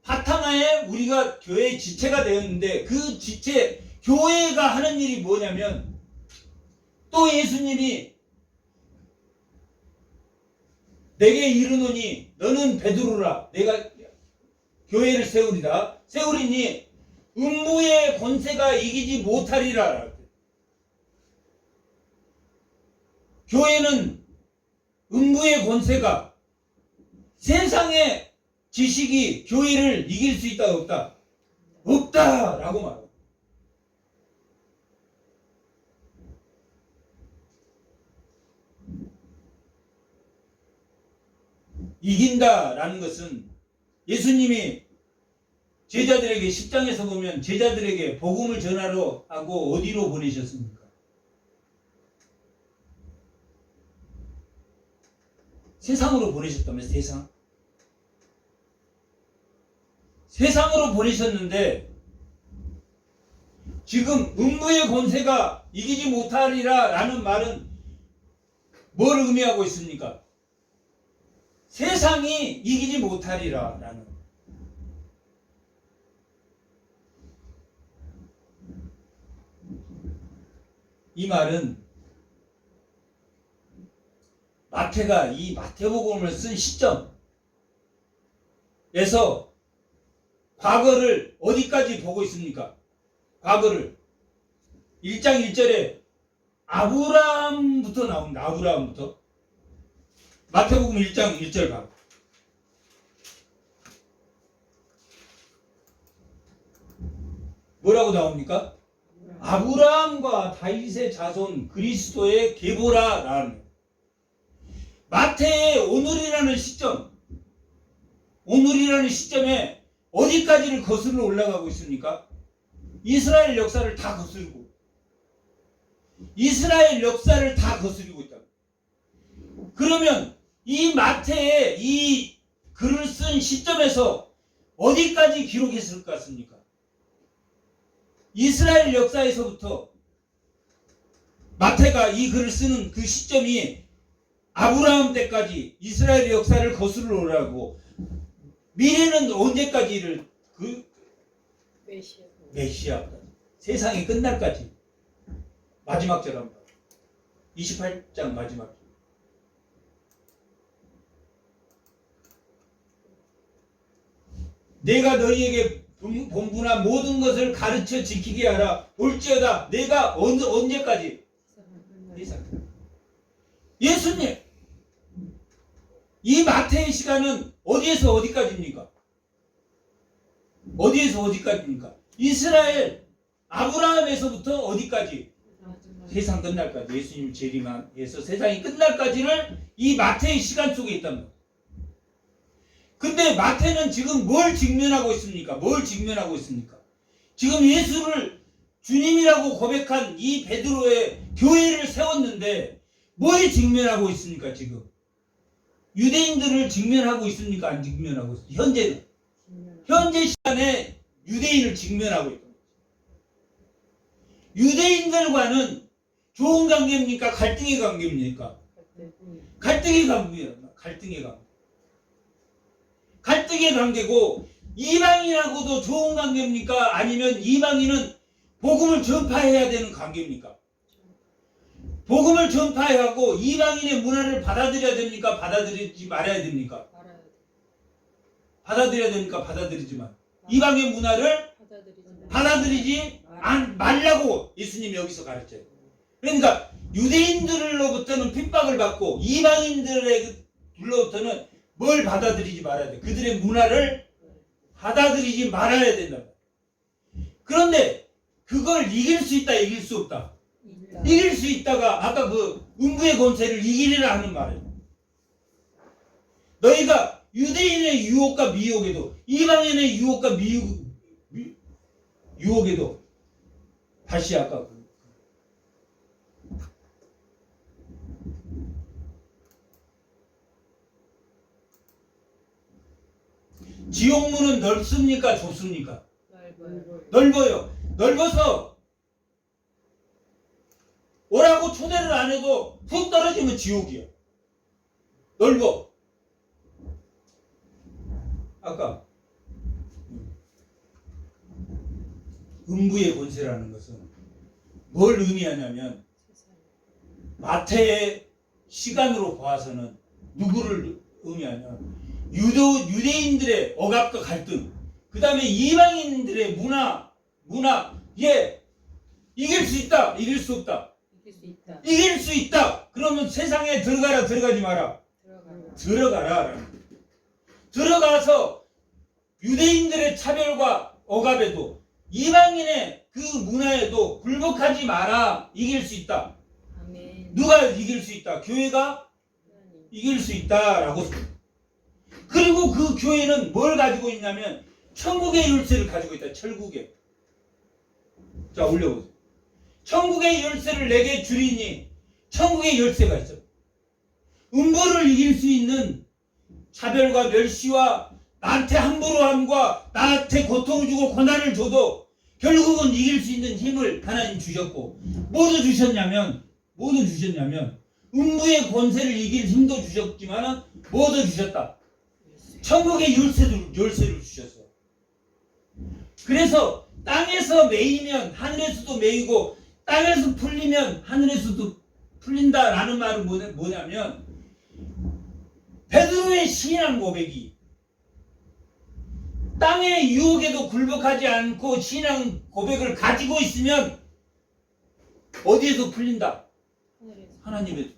바탕하에 우리가 교회의 지체가 되었는데 그 지체 교회가 하는 일이 뭐냐면 또 예수님이 내게 이르노니 너는 베드로라 내가 교회를 세우리니 음부의 권세가 이기지 못하리라. 교회는 음부의 권세가 세상의 지식이 교회를 이길 수 있다 없다? 없다라고 말합니다. 이긴다라는 것은 예수님이 제자들에게 10장에서 보면 제자들에게 복음을 전하러 하고 어디로 보내셨습니까? 세상으로 보내셨다며 세상으로 보내셨는데 지금 음부의 권세가 이기지 못하리라 라는 말은 뭘 의미하고 있습니까? 세상이 이기지 못하리라 라는 이 말은 마태가 이 마태복음을 쓴 시점에서 과거를 어디까지 보고 있습니까? 과거를 1장 1절에 아브라함부터 나옵니다. 아브라함부터 마태복음 1장 1절 봐. 뭐라고 나옵니까? 아브라함과 다윗의 자손 그리스도의 계보라라는 마태의 오늘이라는 시점에 어디까지를 거슬러 올라가고 있습니까? 이스라엘 역사를 다 거스르고 있다. 그러면 이 마태의 이 글을 쓴 시점에서 어디까지 기록했을 것 같습니까? 이스라엘 역사에서부터 마태가 이 글을 쓰는 그 시점이 아브라함 때까지 이스라엘 역사를 거슬러 오라고 미래는 언제까지를 메시아까지 세상이 끝날까지 마지막 절 한번 28장 마지막. 내가 너희에게 본분한 모든 것을 가르쳐 지키게 하라. 볼지어다 내가 언제까지? 예수님, 이 마태의 시간은 어디에서 어디까지입니까? 어디에서 어디까지입니까? 이스라엘 아브라함에서부터 어디까지? 세상 끝날까지. 예수님 재림해서 세상이 끝날까지를 이 마태의 시간 속에 있단 말이에요. 근데 마태는 지금 뭘 직면하고 있습니까? 뭘 직면하고 있습니까? 지금 예수를 주님이라고 고백한 이 베드로의 교회를 세웠는데 뭐에 직면하고 있습니까? 지금 유대인들을 직면하고 있습니까? 안 직면하고 있습니까? 현재 시간에 유대인을 직면하고 있다. 유대인들과는 좋은 관계입니까? 갈등의 관계입니까? 갈등의 관계입니다. 갈등의 관계. 갈등의 관계고, 이방인하고도 좋은 관계입니까? 아니면 이방인은 복음을 전파해야 되는 관계입니까? 복음을 전파해야 하고 이방인의 문화를 받아들여야 됩니까? 받아들이지 말아야 됩니까? 받아들여야 됩니까? 받아들이지만 이방의 문화를 받아들이지 말라고 예수님이 여기서 가르쳐요. 그러니까 유대인들로부터는 핍박을 받고 이방인들로부터는 뭘 받아들이지 말아야 돼? 그들의 문화를 받아들이지 말아야 된다. 그런데 그걸 이길 수 있다, 이길 수 없다? 이길 수 있다가 아까 그 음부의 권세를 이기리라 하는 말이에요. 너희가 유대인의 유혹과 미혹에도, 이방인의 유혹과 유혹에도, 다시 아까 지옥문은 넓습니까? 좁습니까? 넓어요. 넓어서 오라고 초대를 안 해도 푹 떨어지면 지옥이야. 넓어. 아까 음부의 권세라는 것은 뭘 의미하냐면 마태의 시간으로 봐서는 누구를 의미하냐? 유대인들의 억압과 갈등, 그 다음에 이방인들의 문화, 예, 이길 수 있다, 이길 수 없다. 이길 수 있다. 그러면 세상에 들어가라, 들어가지 마라. 들어가라. 들어가서 유대인들의 차별과 억압에도, 이방인의 그 문화에도 굴복하지 마라. 이길 수 있다. 누가 이길 수 있다? 교회가 이길 수 있다라고. 그리고 그 교회는 뭘 가지고 있냐면 천국의 열쇠를 가지고 있다. 천국의. 자, 올려보세요. 천국의 열쇠를 내게 주리니, 천국의 열쇠가 있어. 음부를 이길 수 있는 차별과 멸시와 나한테 함부로 함과 나한테 고통을 주고 고난을 줘도 결국은 이길 수 있는 힘을 하나님 주셨고, 모두 주셨냐면 음부의 권세를 이길 힘도 주셨지만 모두 주셨다. 천국의 열쇠를 주셨어. 그래서 땅에서 매이면 하늘에서도 매이고 땅에서 풀리면 하늘에서도 풀린다라는 말은 뭐냐면, 베드로의 신앙 고백이 땅의 유혹에도 굴복하지 않고 신앙 고백을 가지고 있으면 어디에서 풀린다? 하나님의.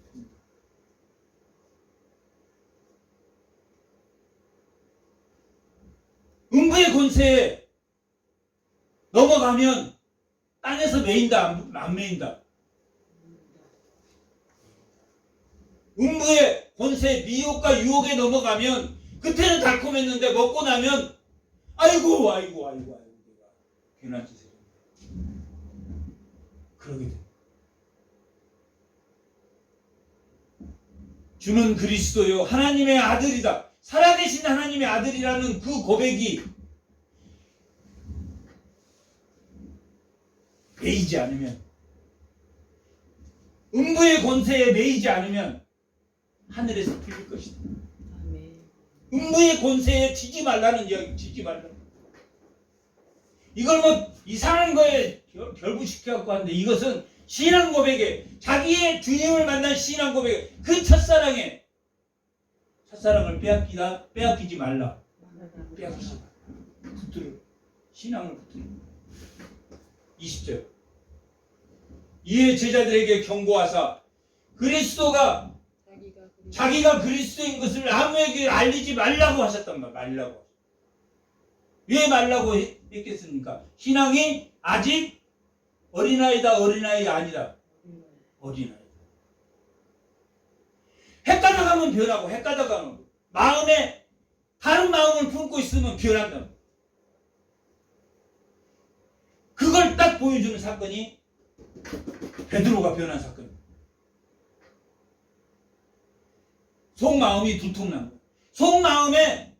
음부의 권세에 넘어가면 땅에서 매인다, 안 매인다? 음부의 권세, 미혹과 유혹에 넘어가면 그때는 달콤했는데 먹고 나면 아이고 내가 괜한 짓을 했네. 그러게 돼. 주는 그리스도요 하나님의 아들이다. 살아계신 하나님의 아들이라는 그 고백이 매이지 않으면, 음부의 권세에 매이지 않으면 하늘에서 풀릴 것이다. 음부의 권세에 지지 말라는 이야기, 지지 말라. 이걸 뭐 이상한 거에 결부시켜갖고 하는데, 이것은 신앙 고백에, 자기의 주님을 만난 신앙 고백에, 그 첫사랑을 빼앗기지 말라. 빼앗기지 말라. 붙들어. 신앙을 붙들어. 20절. 이에 제자들에게 경고하사 그리스도가 자기가 그리스도인 것을 아무에게 알리지 말라고 하셨단 말이야. 말라고. 왜 말라고 했겠습니까? 신앙이 아직 어린아이다, 어린아이 아니다. 어린아이. 헷갈려가면 변하고, 헷갈려가면 마음에 다른 마음을 품고 있으면 변한다. 그걸 딱 보여주는 사건이 베드로가 변한 사건입니다. 속마음이 두통난 거예요. 속마음에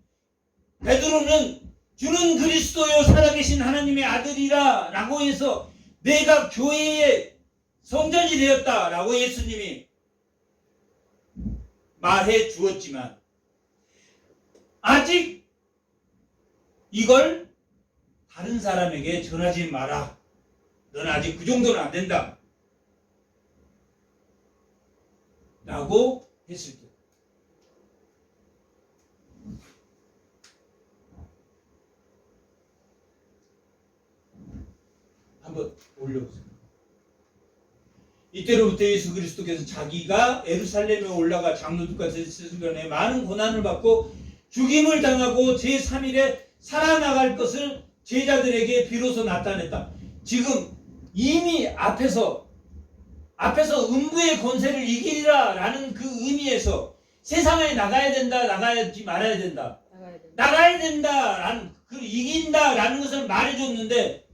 베드로는 주는 그리스도요 살아계신 하나님의 아들이라 라고 해서 내가 교회의 성전이 되었다 라고 예수님이 말해 주었지만 아직 이걸 다른 사람에게 전하지 마라. 너는 아직 그 정도는 안 된다 라고 했을 때 한번 올려보세요. 이때로부터 예수 그리스도께서 자기가 예루살렘에 올라가 장로들과 세습관에 많은 고난을 받고 죽임을 당하고 제3일에 살아나갈 것을 제자들에게 비로소 나타냈다. 지금 이미 앞에서 음부의 권세를 이기리라 라는 그 의미에서 세상에 나가야 된다, 나가야지 말아야 된다. 나가야 된다, 라는, 이긴다 라는 것을 말해줬는데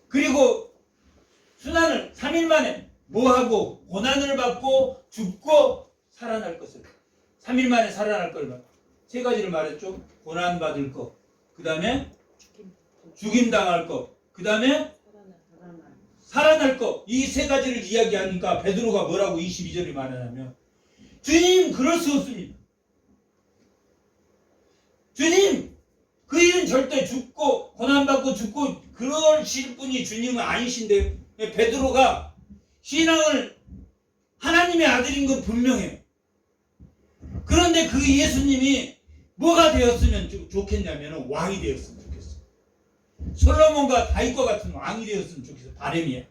그리고 순환을 3일 만에 뭐하고 고난을 받고 죽고 살아날 것을 3일 만에 살아날 걸 세 가지를 말했죠. 고난 받을 것, 그 다음에 죽임 당할 것, 그 다음에 살아날 것. 이 세 가지를 이야기하니까 베드로가 뭐라고 22절에 말하냐면 주님 그럴 수 없습니다. 주님 그 일은 절대 죽고 고난받고 죽고 그러실 분이 주님은 아니신데 베드로가 신앙을 하나님의 아들인 건 분명해요. 그런데 그 예수님이 뭐가 되었으면 좋겠냐면 왕이 되었으면 좋겠어. 솔로몬과 다윗과 같은 왕이 되었으면 좋겠어. 바람이야.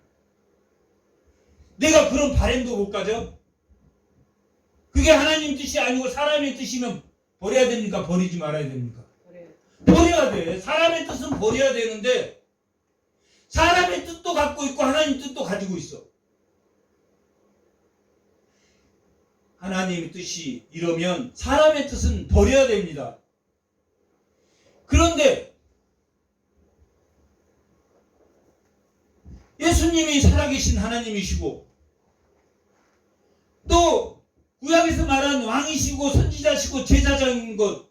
내가 그런 바람도 못 가져? 그게 하나님 뜻이 아니고 사람의 뜻이면 버려야 됩니까? 버리지 말아야 됩니까? 버려야 돼. 사람의 뜻은 버려야 되는데 사람의 뜻도 갖고 있고 하나님 뜻도 가지고 있어. 하나님의 뜻이 이러면 사람의 뜻은 버려야 됩니다. 그런데 예수님이 살아계신 하나님이시고 또 구약에서 말한 왕이시고 선지자시고 제사장인 것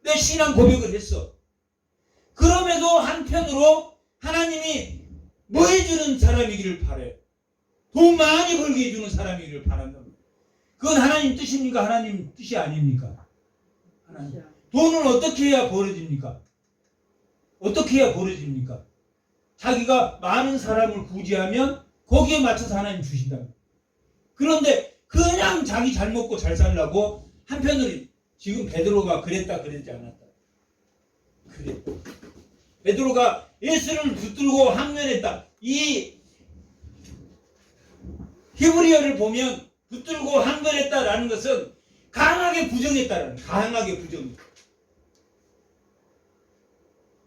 내 신앙 고백을 했어. 그럼에도 한편으로 하나님이 뭐 해주는 사람이기를 바래. 돈 많이 벌게 해주는 사람이기를 바란다. 그건 하나님 뜻입니까? 하나님 뜻이 아닙니까? 하나님. 돈은 어떻게 해야 벌어집니까? 어떻게 해야 벌어집니까? 자기가 많은 사람을 구제하면 거기에 맞춰서 하나님 주신다. 그런데 그냥 자기 잘 먹고 잘 살라고 한편으로 지금 베드로가 그랬다 그랬지 않았다. 그래. 베드로가 예수를 붙들고 항면했다. 이 히브리어를 보면 붙들고 항변했다라는 것은 강하게 부정했다라는 강하게 부정했다.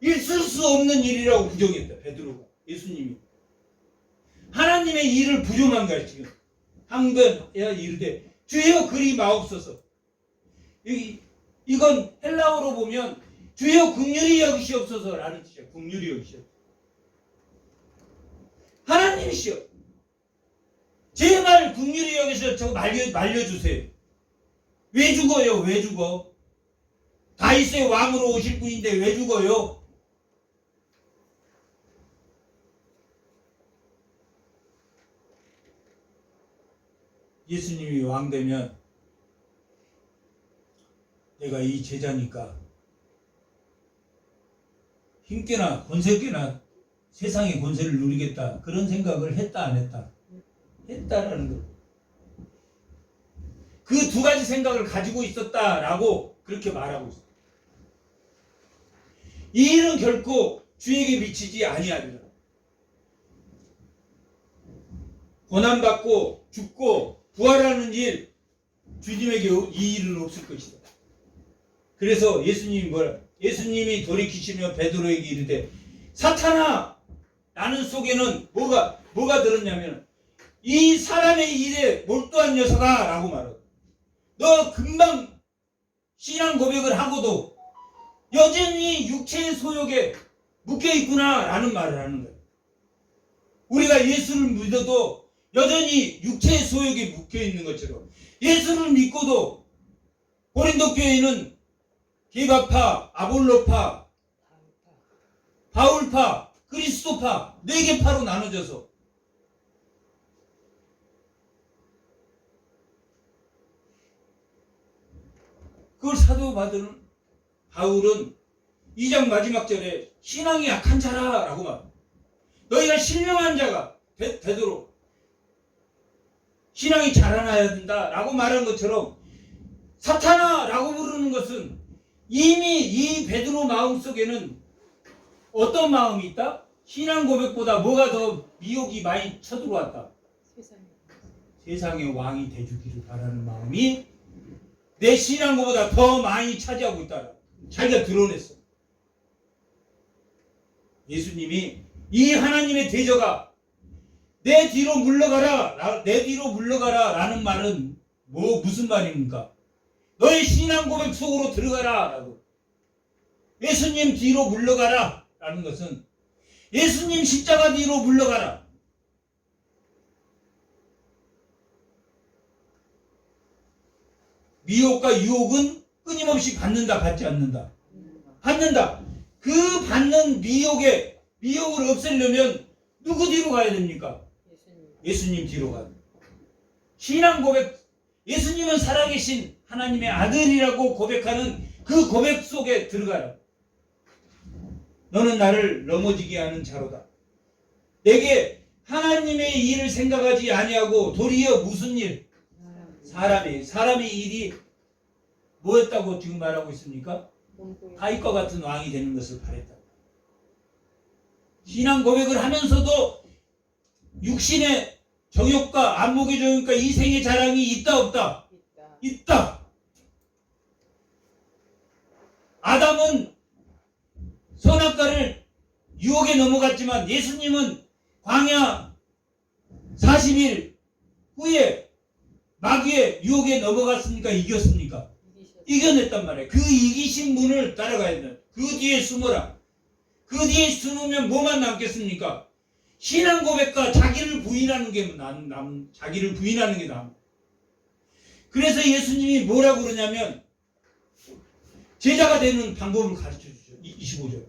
있을 수 없는 일이라고 부정했다. 베드로가 예수님이 하나님의 일을 부정한 거야. 지금 항변해야 이르되 주여 그리 마옵소서. 이건 헬라어로 보면 주여 긍휼히 여기시옵소서라는 뜻이야. 긍휼히 여기시옵소서. 하나님이시여 제발 긍휼히 여기서 저 말려주세요. 왜 죽어요? 왜 죽어? 다윗의 왕으로 오실 분인데 왜 죽어요? 예수님이 왕 되면 내가 이 제자니까 힘께나 권세께나 세상의 권세를 누리겠다 그런 생각을 했다 안 했다? 했다라는 거. 그 두 가지 생각을 가지고 있었다라고 그렇게 말하고 있어요. 이 일은 결코 주에게 미치지 아니하리라. 고난받고 죽고 부활하는 일, 주님에게 이 일은 없을 것이다. 그래서 예수님이 돌이키시며 베드로에게 이르되 사탄아, 나는 속에는 뭐가 들었냐면 이 사람의 일에 몰두한 녀석아 라고 말하고, 너 금방 신앙 고백을 하고도 여전히 육체의 소욕에 묶여있구나 라는 말을 하는 거예요. 우리가 예수를 믿어도 여전히 육체의 소욕에 묶여있는 것처럼, 예수를 믿고도 고린도 교회는 게바파, 아볼로파, 바울파, 그리스도파 4개파로 나눠져서 그걸 사도 바울은 2장 마지막 절에 신앙이 약한 자라 라고 말, 너희가 신령한 자가 되도록 신앙이 자라나야 된다 라고 말한 것처럼, 사탄아 라고 부르는 것은 이미 이 베드로 마음속에는 어떤 마음이 있다? 신앙 고백보다 뭐가 더 미혹이 많이 쳐들어왔다? 세상의 왕이 돼주기를 바라는 마음이 내 신앙보다 더 많이 차지하고 있다. 자기가 드러냈어. 예수님이 이 하나님의 대저가 내 뒤로 물러가라 라는 말은 무슨 말입니까? 너의 신앙 고백 속으로 들어가라 라고. 예수님 뒤로 물러가라 라는 것은 예수님 십자가 뒤로 물러가라. 미혹과 유혹은 끊임없이 받는다, 받지 않는다? 받는다. 그 받는 미혹을 없애려면 누구 뒤로 가야 됩니까? 예수님 뒤로 가야 됩니다. 신앙 고백, 예수님은 살아계신 하나님의 아들이라고 고백하는 그 고백 속에 들어가라. 너는 나를 넘어지게 하는 자로다. 내게 하나님의 일을 생각하지 아니하고 도리어 무슨 일? 사람의 일이 뭐였다고 지금 말하고 있습니까? 다윗과 같은 왕이 되는 것을 바랬다. 신앙 고백을 하면서도 육신의 정욕과 안목의 정욕과 이생의 자랑이 있다 없다? 있다. 아담은 선악과를 유혹에 넘어갔지만 예수님은 광야 40일 후에 마귀의 유혹에 넘어갔습니까? 이겼습니까? 이겨냈단 말이에요. 그 이기신 분을 따라가야 돼. 그 뒤에 숨어라. 그 뒤에 숨으면 뭐만 남겠습니까? 신앙 고백과 자기를 부인하는 게 자기를 부인하는 게 남. 그래서 예수님이 뭐라고 그러냐면 제자가 되는 방법을 가르쳐 주죠. 25절.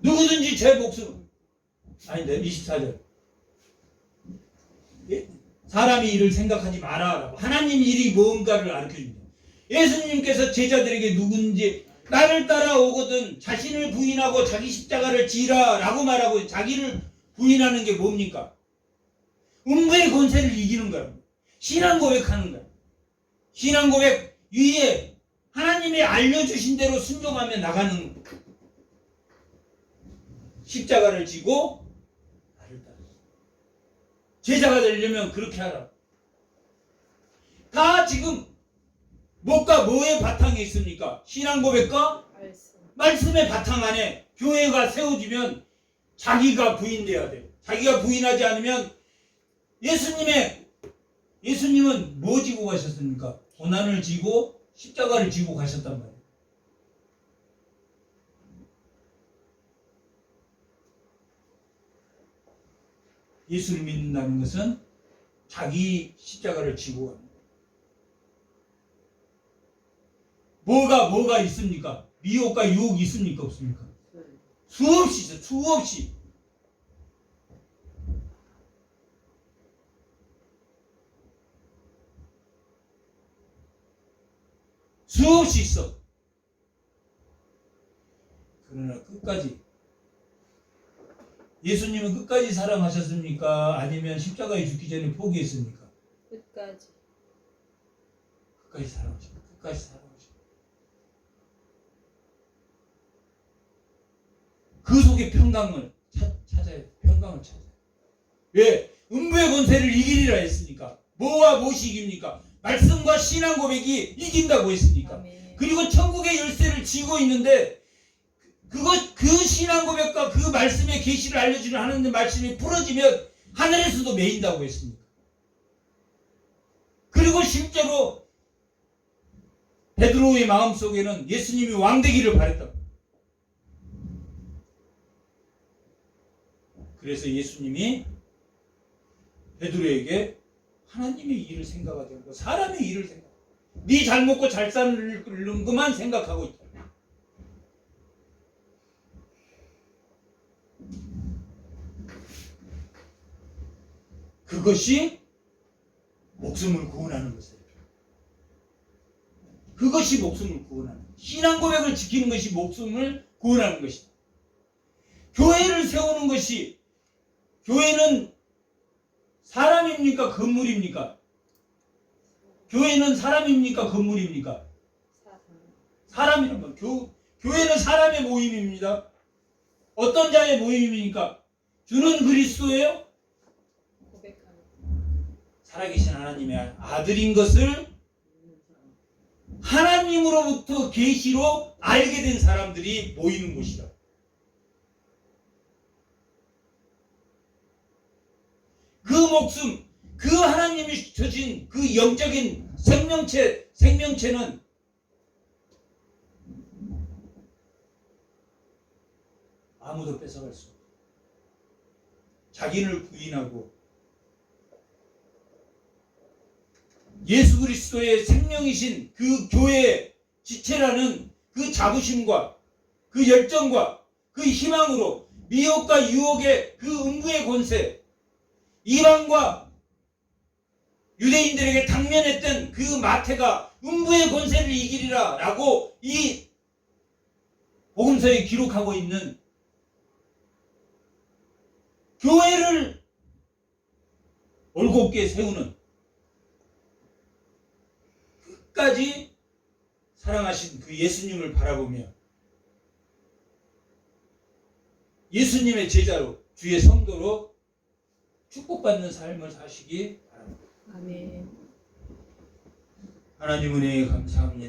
누구든지 제 목숨, 아닌데 24절. 사람의 일을 생각하지 마라. 하나님 일이 뭔가를 가르쳐 줍니다. 예수님께서 제자들에게 누군지 나를 따라오거든 자신을 부인하고 자기 십자가를 지라 라고 말하고, 자기를 부인하는 게 뭡니까? 음부의 권세를 이기는 거야. 신앙 고백하는 거야. 신앙 고백 위에 하나님이 알려주신 대로 순종하며 나가는 거야. 십자가를 지고 나를 따라. 제자가 되려면 그렇게 하라. 다 지금 뭐가 뭐의 바탕에 있습니까? 신앙 고백과 말씀의 바탕 안에 교회가 세워지면 자기가 부인돼야 돼. 자기가 부인하지 않으면 예수님은 뭐 지고 가셨습니까? 고난을 지고 십자가를 지고 가셨단 말이에요. 예수를 믿는다는 것은 자기 십자가를 지고 가는 거예요. 뭐가 있습니까? 미혹과 유혹이 있습니까? 없습니까? 수없이 있어요. 수없이. 수없이 있어. 그러나 끝까지 예수님은 끝까지 사랑하셨습니까? 아니면 십자가에 죽기 전에 포기했습니까? 끝까지. 끝까지 사랑하셨습니다. 끝까지 사랑하셨습니다. 그 속에 평강을 찾아야 돼요. 평강을 찾아야 돼요. 왜? 음부의 권세를 이기리라 했으니까. 뭐와 무엇이 이깁니까? 말씀과 신앙 고백이 이긴다고 했으니까. 아멘. 그리고 천국의 열쇠를 쥐고 있는데 그 신앙 고백과 그 말씀의 계시를 알려주는 하나님의 말씀이 부러지면 하늘에서도 매인다고 했습니다. 그리고 실제로 베드로의 마음속에는 예수님이 왕되기를 바랬다. 그래서 예수님이 베드로에게 하나님의 일을 생각하지 않고 사람의 일을 생각하고 네 잘 먹고 잘 사는 것만 생각하고 있다. 그것이 목숨을 구원하는 것이에요. 그것이 목숨을 구원하는 것이에요. 신앙 고백을 지키는 것이 목숨을 구원하는 것이다. 교회를 세우는 것이, 교회는 사람입니까? 건물입니까? 교회는 사람입니까? 건물입니까? 사람이란 말. 교회는 사람의 모임입니다. 어떤 자의 모임입니까? 주는 그리스도예요? 살아계신 하나님의 아들인 것을 하나님으로부터 계시로 알게 된 사람들이 모이는 곳이다. 그 목숨, 그 하나님이 주신 그 영적인 생명체는 아무도 뺏어갈 수 없다. 자기를 부인하고 예수 그리스도의 생명이신 그 교회의 지체라는 그 자부심과 그 열정과 그 희망으로 미혹과 유혹의 그 음부의 권세, 이방과 유대인들에게 당면했던 그 마태가 음부의 권세를 이기리라 라고 이 복음서에 기록하고 있는 교회를 올곧게 세우는, 끝까지 사랑하신 그 예수님을 바라보며 예수님의 제자로, 주의 성도로 축복받는 삶을 사시기 바랍니다. 아멘. 하나님 은혜에 감사합니다.